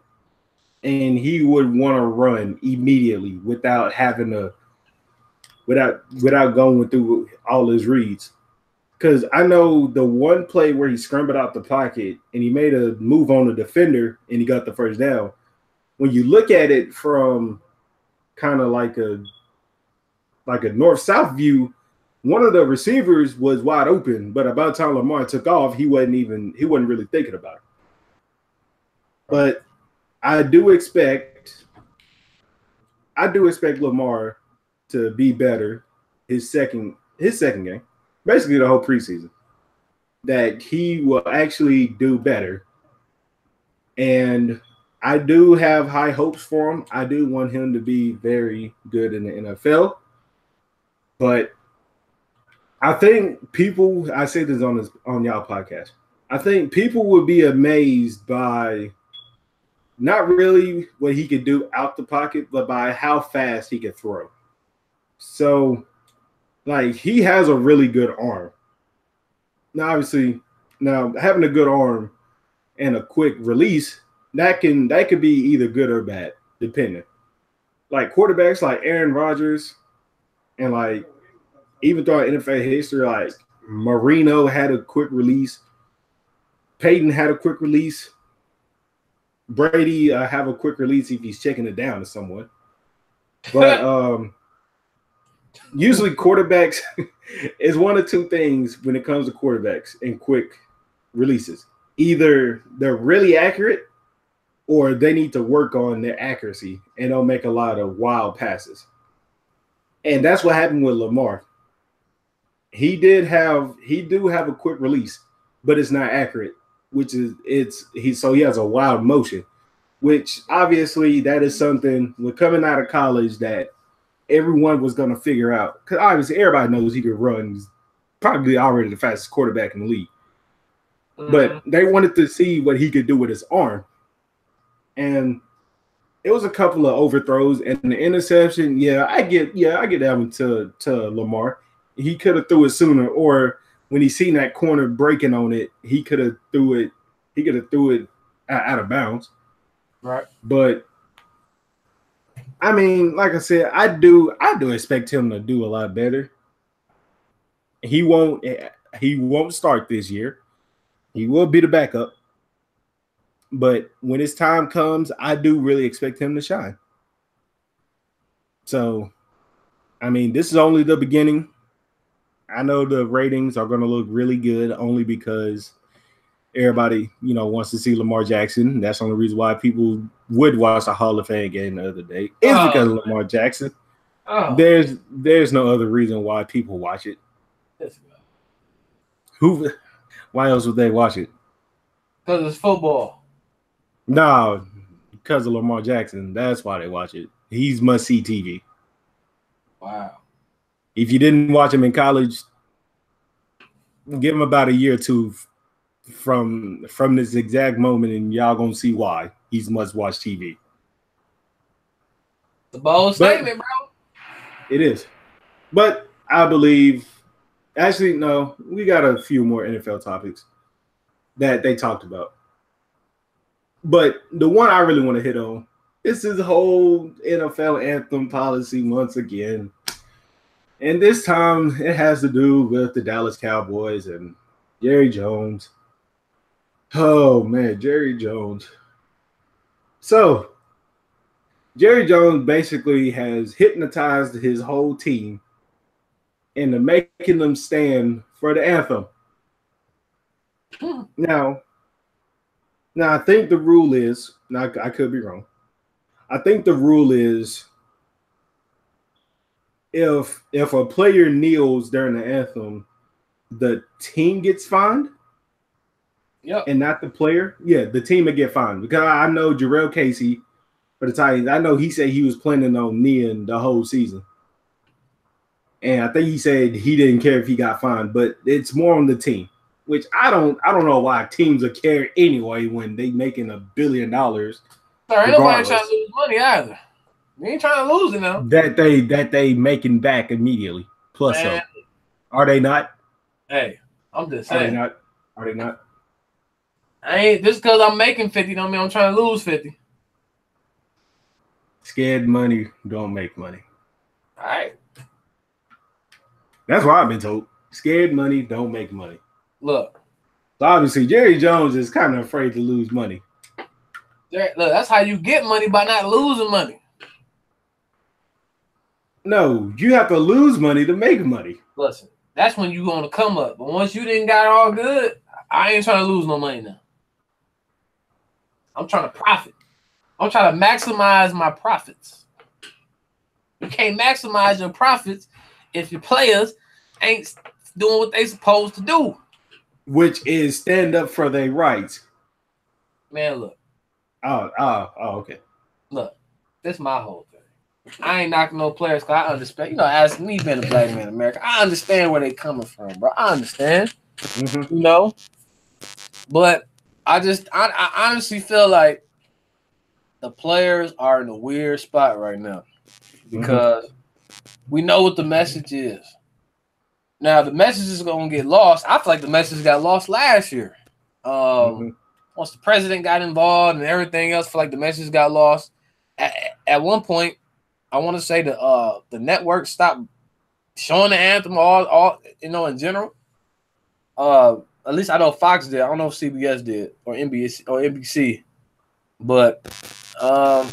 and he would want to run immediately without having to, without going through all his reads. Because I know the one play where he scrambled out the pocket and he made a move on the defender and he got the first down. When you look at it from kind of like a north-south view, one of the receivers was wide open, but about the time Lamar took off, he wasn't really thinking about it. But I do expect Lamar to be better his second game, basically the whole preseason, that he will actually do better. And I do have high hopes for him. I do want him to be very good in the NFL. But I think I say this on y'all podcast, I think people would be amazed by not really what he could do out the pocket, but by how fast he could throw. So, like, he has a really good arm. Now, obviously, having a good arm and a quick release, that could be either good or bad, depending. Like quarterbacks like Aaron Rodgers and like even throughout NFL history, like Marino had a quick release. Peyton had a quick release. Brady have a quick release if he's checking it down to someone. But usually quarterbacks It's one of two things when it comes to quarterbacks and quick releases. Either they're really accurate or they need to work on their accuracy and they'll make a lot of wild passes. And that's what happened with Lamar. He do have a quick release, but it's not accurate, which is he has a wild motion, which obviously that is something with coming out of college that everyone was going to figure out, because obviously everybody knows he could run. He's probably already the fastest quarterback in the league. But they wanted to see what he could do with his arm. And it was a couple of overthrows and the interception. I get that one to Lamar. He could have threw it sooner, or when he seen that corner breaking on it, he could have threw it out of bounds. Right. But I mean, like I said, I do expect him to do a lot better. He won't start this year. He will be the backup. But when his time comes, I do really expect him to shine. So, I mean, this is only the beginning. I know the ratings are going to look really good only because everybody, wants to see Lamar Jackson. That's the only reason why people would watch the Hall of Fame game the other day. It's because of Lamar Jackson. There's no other reason why people watch it. Why else would they watch it? Because it's football. No, because of Lamar Jackson. That's why they watch it. He's must-see TV. Wow. If you didn't watch him in college, give him about a year or two from this exact moment, and y'all gonna see why he's must-watch TV. It's a bold statement, bro. It is. But I believe, actually, no, we got a few more NFL topics that they talked about. But the one I really want to hit on is this whole NFL anthem policy once again. And this time it has to do with the Dallas Cowboys and Jerry Jones. Oh, man, Jerry Jones. So, Jerry Jones basically has hypnotized his whole team into making them stand for the anthem. Now, I think the rule is, now I could be wrong. I think the rule is if a player kneels during the anthem, the team gets fined. Yep. And not the player. Yeah, the team would get fined. Because I know Jarrell Casey for the Titans, I know he said he was planning on kneeling the whole season. And I think he said he didn't care if he got fined, but it's more on the team. Which I don't know why teams would care anyway when they making $1 billion. Ain't nobody trying to lose money either. We ain't trying to lose it now. That they making back immediately. Plus, so are they not? Hey, I'm just saying. Are they not? I ain't just because I'm making 50 don't mean I'm trying to lose 50. Scared money don't make money. All right. That's what I've been told. Scared money don't make money. Look. So obviously, Jerry Jones is kind of afraid to lose money. Look, that's how you get money, by not losing money. No, you have to lose money to make money. Listen, that's when you going to come up. But once you didn't got all good, I ain't trying to lose no money now. I'm trying to profit. I'm trying to maximize my profits. You can't maximize your profits if your players ain't doing what they supposed to do. Which is stand up for their rights. Man, look. Oh, okay. Look, this is my whole thing. I ain't knocking no players because I understand. As me being a black man in America, I understand where they coming from, bro. I understand. Mm-hmm. But I honestly feel like the players are in a weird spot right now because we know what the message is. Now, the message is going to get lost. I feel like the message got lost last year. Once the president got involved and everything else, I feel like the message got lost. At one point, I want to say the network stopped showing the anthem all in general. At least I know Fox did. I don't know if CBS did or NBC. But I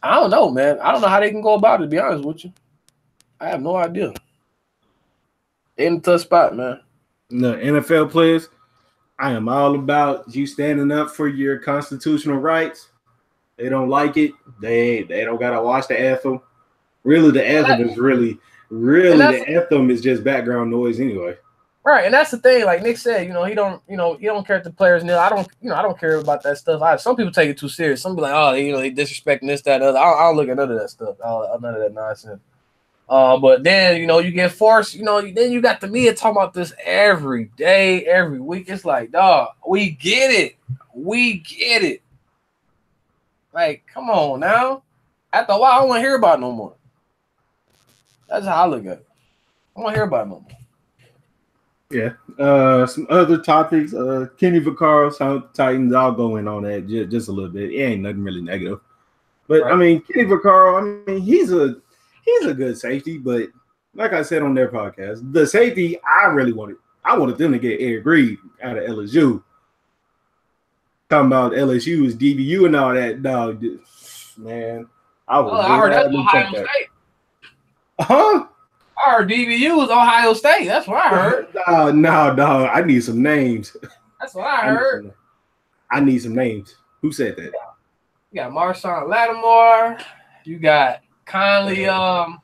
don't know, man. I don't know how they can go about it, to be honest with you. I have no idea. in a tough spot, man. The NFL players, I am all about you standing up for your constitutional rights. They don't like it. They don't gotta watch the anthem. Really, the anthem is really the anthem is just background noise anyway. Right, and that's the thing. Like Nick said, he don't care if the players kneel. I don't care about that stuff. Some people take it too serious. Some be like, oh, they disrespecting this, that, and other. I don't look at none of that stuff. None of that nonsense. But then you get forced. Then you got the media talking about this every day, every week. It's like, dog, we get it. Like, come on now. After a while, I don't want to hear about it no more. That's how I look at it. I don't want to hear about it no more. Yeah. Some other topics. Kenny Vaccaro, Titans. I'll go in on that just a little bit. It ain't nothing really negative, but right. I mean, Kenny Vaccaro. He's a good safety, but like I said on their podcast, the safety I wanted them to get Eric Reed out of LSU. Talking about LSU is DBU and all that, dog. Man, I heard that's Ohio State. Huh? I heard DBU was Ohio State. That's what I heard. No, dog. I need some names. That's what I heard. I need some names. Who said that? You got Marshawn Lattimore. You got Conley. Wow,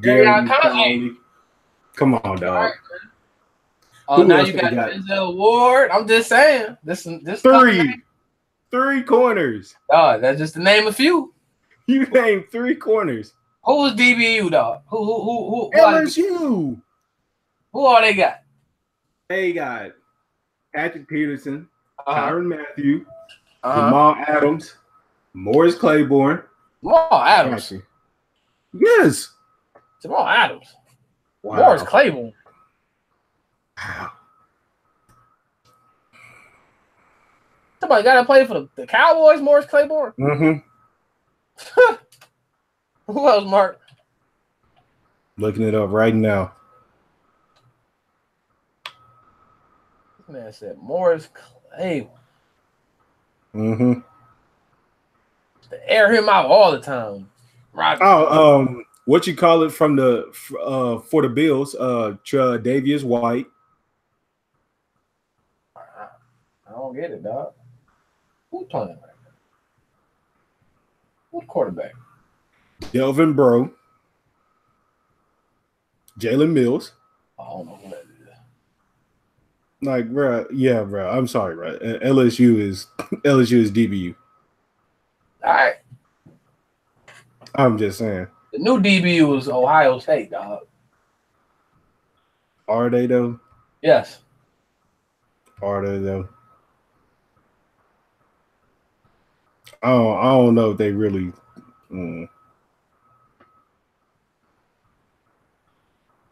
Gary Conley. Come on, dog. Right, now you got Denzel Ward. I'm just saying. This three corners. Dog, that's just to name a few. You named 3 corners. Who was DBU, dog? Who LSU. Who all they got? They got Patrick Peterson, Tyrann Mathieu, Jamal Adams, Morris Claiborne. Jamal Adams. Yes. Jamal Adams. Wow. Morris Claiborne. Wow. Somebody got to play for the Cowboys, Morris Claiborne? Mm-hmm. Who else, Mark? Looking it up right now. This man said Morris Claiborne. Mm-hmm. To air him out all the time. Right. What you call it from the for the Bills? Davius White. I don't get it, dog. Who's playing right now? What quarterback? Delvin Breaux. Jalen Mills. I don't know who that is. Like, bro, yeah, bro. I'm sorry, bro. LSU is DBU. All right. I'm just saying. The new DBU is Ohio State, dog. Are they though? Yes. Are they though? I don't know if they really.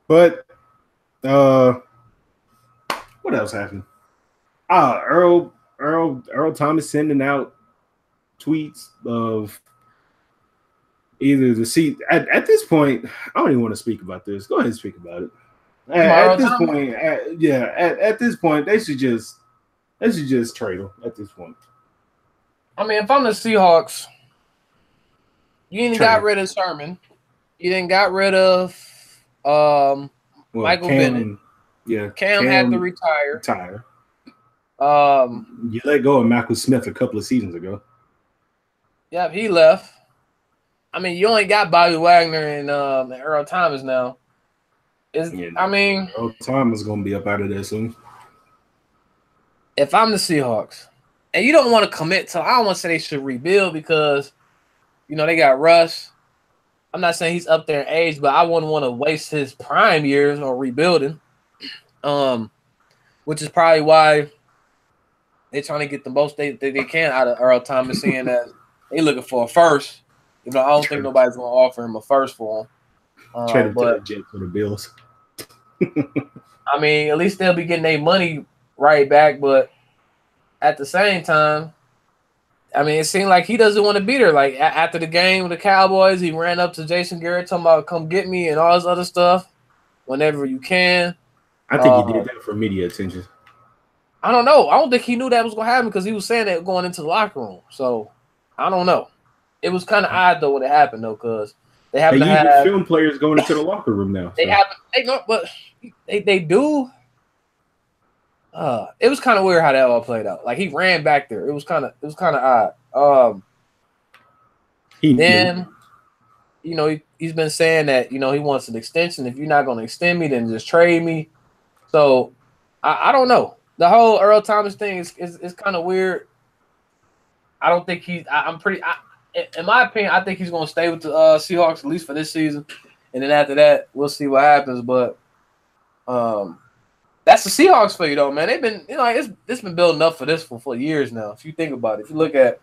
But what else happened? Earl Thomas sending out tweets of either the seat at this point. I don't even want to speak about this. Go ahead and speak about it. At this point, they should just trade him at this point. I mean, if I'm the Seahawks, you didn't got rid of Sermon. You didn't got rid of Michael Bennett. Yeah, Cam had to retire. You let go of Malcolm Smith a couple of seasons ago. Yeah, he left. I mean, you only got Bobby Wagner and Earl Thomas now. Earl Thomas is gonna be up out of there soon. If I'm the Seahawks, and you don't want to commit to, I don't want to say they should rebuild because, they got Russ. I'm not saying he's up there in age, but I wouldn't want to waste his prime years on rebuilding. Which is probably why they're trying to get the most they can out of Earl Thomas, seeing that they looking for a first. I don't think nobody's going to offer him a first for him. Trade him to the Jets for the Bills. I mean, at least they'll be getting their money right back, but at the same time, I mean, it seemed like he doesn't want to be there. Like, after the game with the Cowboys, he ran up to Jason Garrett talking about come get me and all this other stuff whenever you can. I think he did that for media attention. I don't know. I don't think he knew that was going to happen because he was saying that going into the locker room. So, I don't know. It was kind of odd, though, when it happened, though, because They happen to even have film players going into the locker room now. They happen. They don't, but they do. It was kind of weird how that all played out. Like he ran back there. It was kind of odd. Then you know he's been saying that he wants an extension. If you're not going to extend me, then just trade me. So I don't know. The whole Earl Thomas thing is kind of weird. I don't think in my opinion, I think he's going to stay with the Seahawks at least for this season, and then after that, we'll see what happens. But that's the Seahawks for you, though, man. They've been, it's been building up for this for years now. If you think about it, if you look at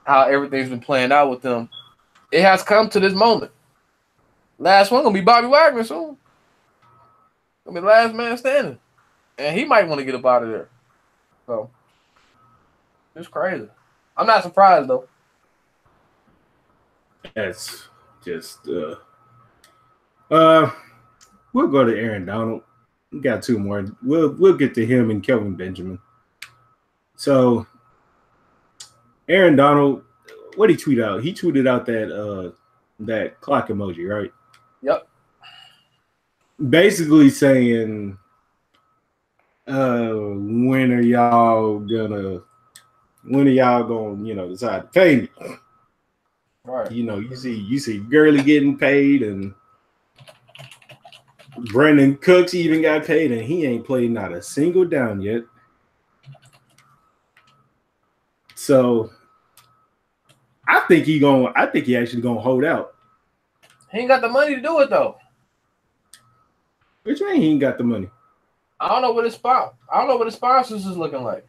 how everything's been playing out with them, it has come to this moment. Last one gonna be Bobby Wagner soon. Gonna be the last man standing, and he might want to get up out of there. So it's crazy. I'm not surprised though. That's just we'll go to Aaron Donald. We got two more. We'll get to him and Kelvin Benjamin. So Aaron Donald, what did he tweet out? He tweeted out that clock emoji, right? Yep. Basically saying, when are y'all gonna decide to pay me? Right. You see Gurley getting paid, and Brandon Cooks even got paid, and he ain't played not a single down yet. So I think he actually gonna hold out. He ain't got the money to do it though. Which mean he ain't got the money? I don't know what his sponsors is looking like.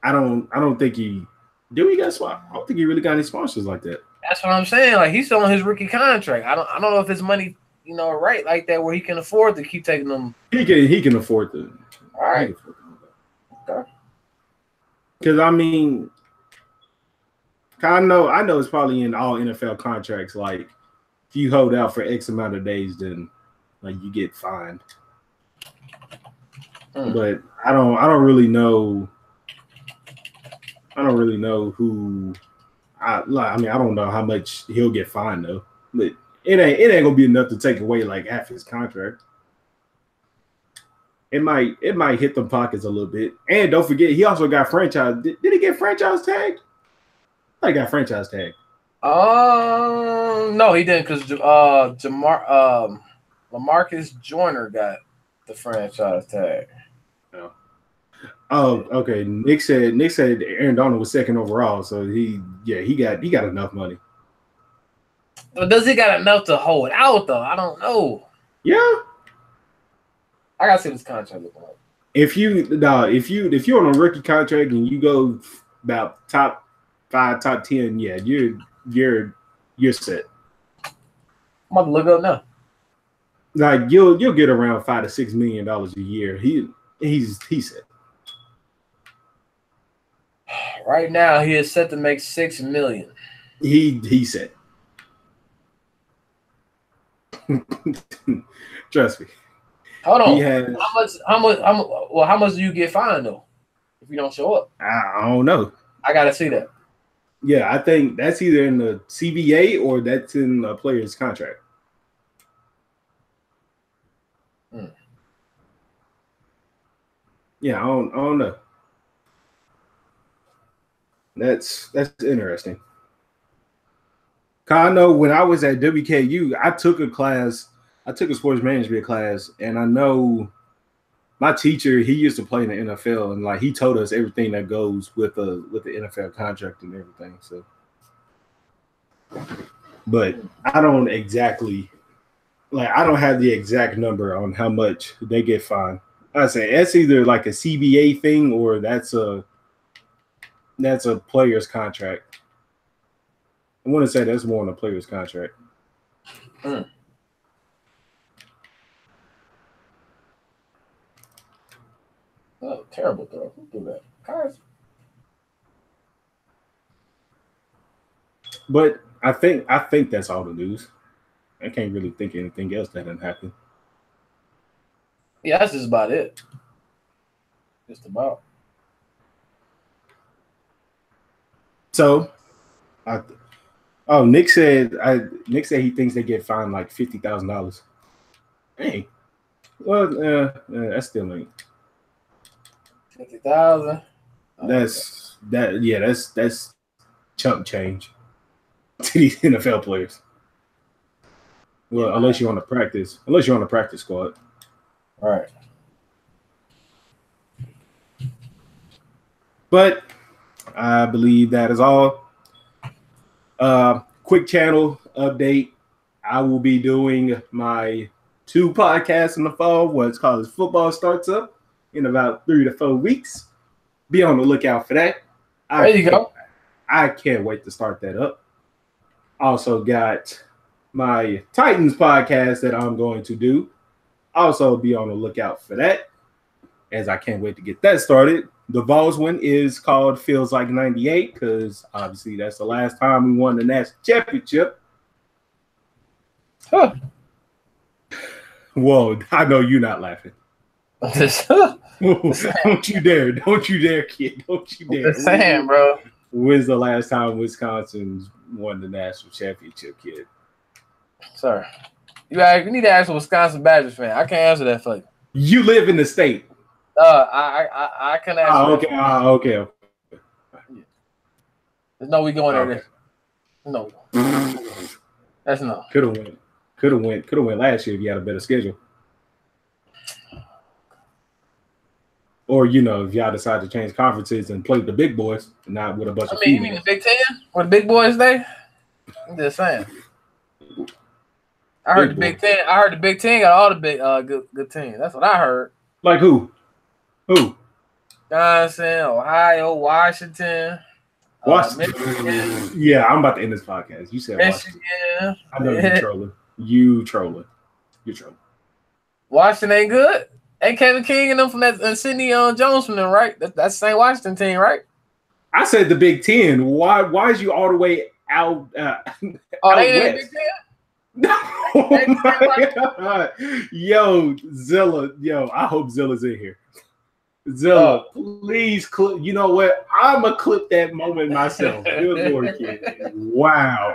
I don't think he got sponsors. I don't think he really got any sponsors like that. That's what I'm saying. Like he's still on his rookie contract. I don't know if his money, right like that where he can afford to keep taking them. He can afford to. All right. Okay. Because I mean, I know it's probably in all NFL contracts. Like if you hold out for X amount of days, then like you get fined. But I don't really know. I don't really know who. I don't know how much he'll get fined though. But it ain't gonna be enough to take away like half his contract. It might hit them pockets a little bit. And don't forget, he also got franchise. Did he get franchise tagged? I got franchise tagged. No, he didn't because LaMarcus Joyner got the franchise tag. Oh, okay. Nick said Aaron Donald was second overall, so he got enough money. But does he got enough to hold out though? I don't know. Yeah. I gotta see this contract looking like. If you're on a rookie contract and you go about top 5, top 10, yeah, you're set. I'm about to look up now. Like you'll get around $5 to $6 million a year. He's set. Right now, he is set to make $6 million. He said. Trust me. Hold on. How much do you get fined though if you don't show up? I don't know. I gotta see that. Yeah, I think that's either in the CBA or that's in a player's contract. Yeah, I don't know. That's interesting. I know when I was at WKU, I took a sports management class, and I know my teacher, he used to play in the NFL, and like he told us everything that goes with the NFL contract and everything. So, but I don't have the exact number on how much they get fined. I say that's either like a CBA thing or that's a player's contract. I want to say that's more on a player's contract. Oh, terrible throw. Who do that? Guys. But I think that's all the news. I can't really think of anything else that didn't happen. Yeah, that's just about it. Just about. So, Oh, Nick said he thinks they get fined like $50,000. Hey, well, that's still ain't 50,000. That's chump change to these NFL players. Well, unless you're on the practice squad. All right. But I believe that is all. Quick channel update. I will be doing my 2 podcasts in the fall. What's called as football starts up in about 3 to 4 weeks. Be on the lookout for that. There you go. I can't wait to start that up. Also got my Titans podcast that I'm going to do. Also be on the lookout for that, as I can't wait to get that started. The Vols one is called Feels Like 98 because obviously that's the last time we won the national championship. Huh. Whoa, I know you're not laughing. Don't you dare, kid. Don't you dare. Just saying, bro. When's the last time Wisconsin won the national championship, kid? Sir, you need to ask a Wisconsin Badgers fan. I can't answer that for you. You live in the state. I can answer. Okay. There's no we going there. No. That's no. Could have went last year if you had a better schedule. Or, if y'all decide to change conferences and play with the big boys, and not with a bunch of females. You mean the Big Ten? Where the big boys stay? I'm just saying. I heard the Big Ten. I heard the Big Ten got all the big good teams. That's what I heard. Like who? Wisconsin, Ohio, Washington. Michigan. Yeah, I'm about to end this podcast. You said Michigan. Washington. I know you're trolling. You're trolling. Washington ain't good. Ain't Kevin King and them from that Sidney Jones from them, right? That's the same Washington team, right? I said the Big Ten. Why is you all the way out? Out they in the Big Ten? No. Oh my God. Yo, Zilla. Yo, I hope Zilla's in here. Zilla, please clip. You know what? I'ma clip that moment myself. Good Lord, kid. Wow.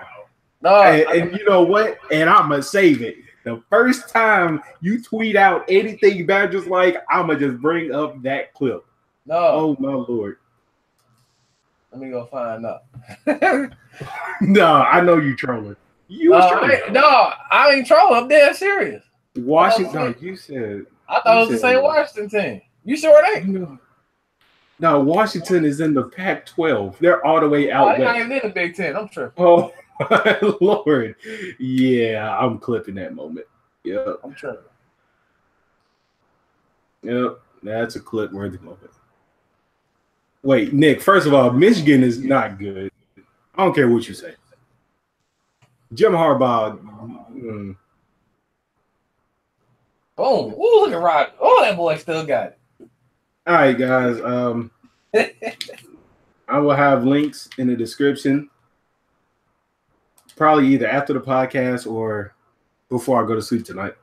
No, and you know what? And I'ma save it. The first time you tweet out anything Badgers like, I'ma just bring up that clip. No. Oh my Lord. Let me go find out. No, I know you trolling. I ain't trolling. I'm dead serious. Washington. You said. I thought it was the same Washington team. You sure it ain't? No, Washington is in the Pac-12. They're all the way out. They're not even in the Big Ten. I'm tripping. Oh my Lord. Yeah, I'm clipping that moment. Yep. I'm tripping. Yep, that's a clip-worthy moment. Wait, Nick, first of all, Michigan is not good. I don't care what you say. Jim Harbaugh. Boom. Ooh, look at Rod. Oh, that boy still got it. All right, guys. I will have links in the description. Probably either after the podcast or before I go to sleep tonight.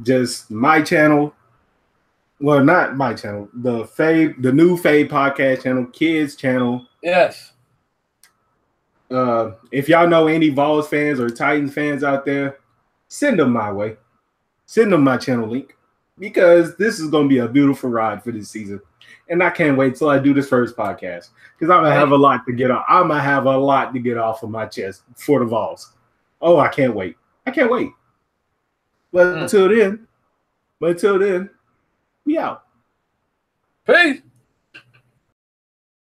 Just my channel. Well, not my channel. The new Fade podcast channel, kids channel. Yes. If y'all know any Vols fans or Titans fans out there, send them my way. Send them my channel link because this is going to be a beautiful ride for this season. And I can't wait till I do this first podcast because I'm going to have a lot to get off. I'm going to have a lot to get off of my chest for the Vols. Oh, I can't wait. But until then, we out. Peace.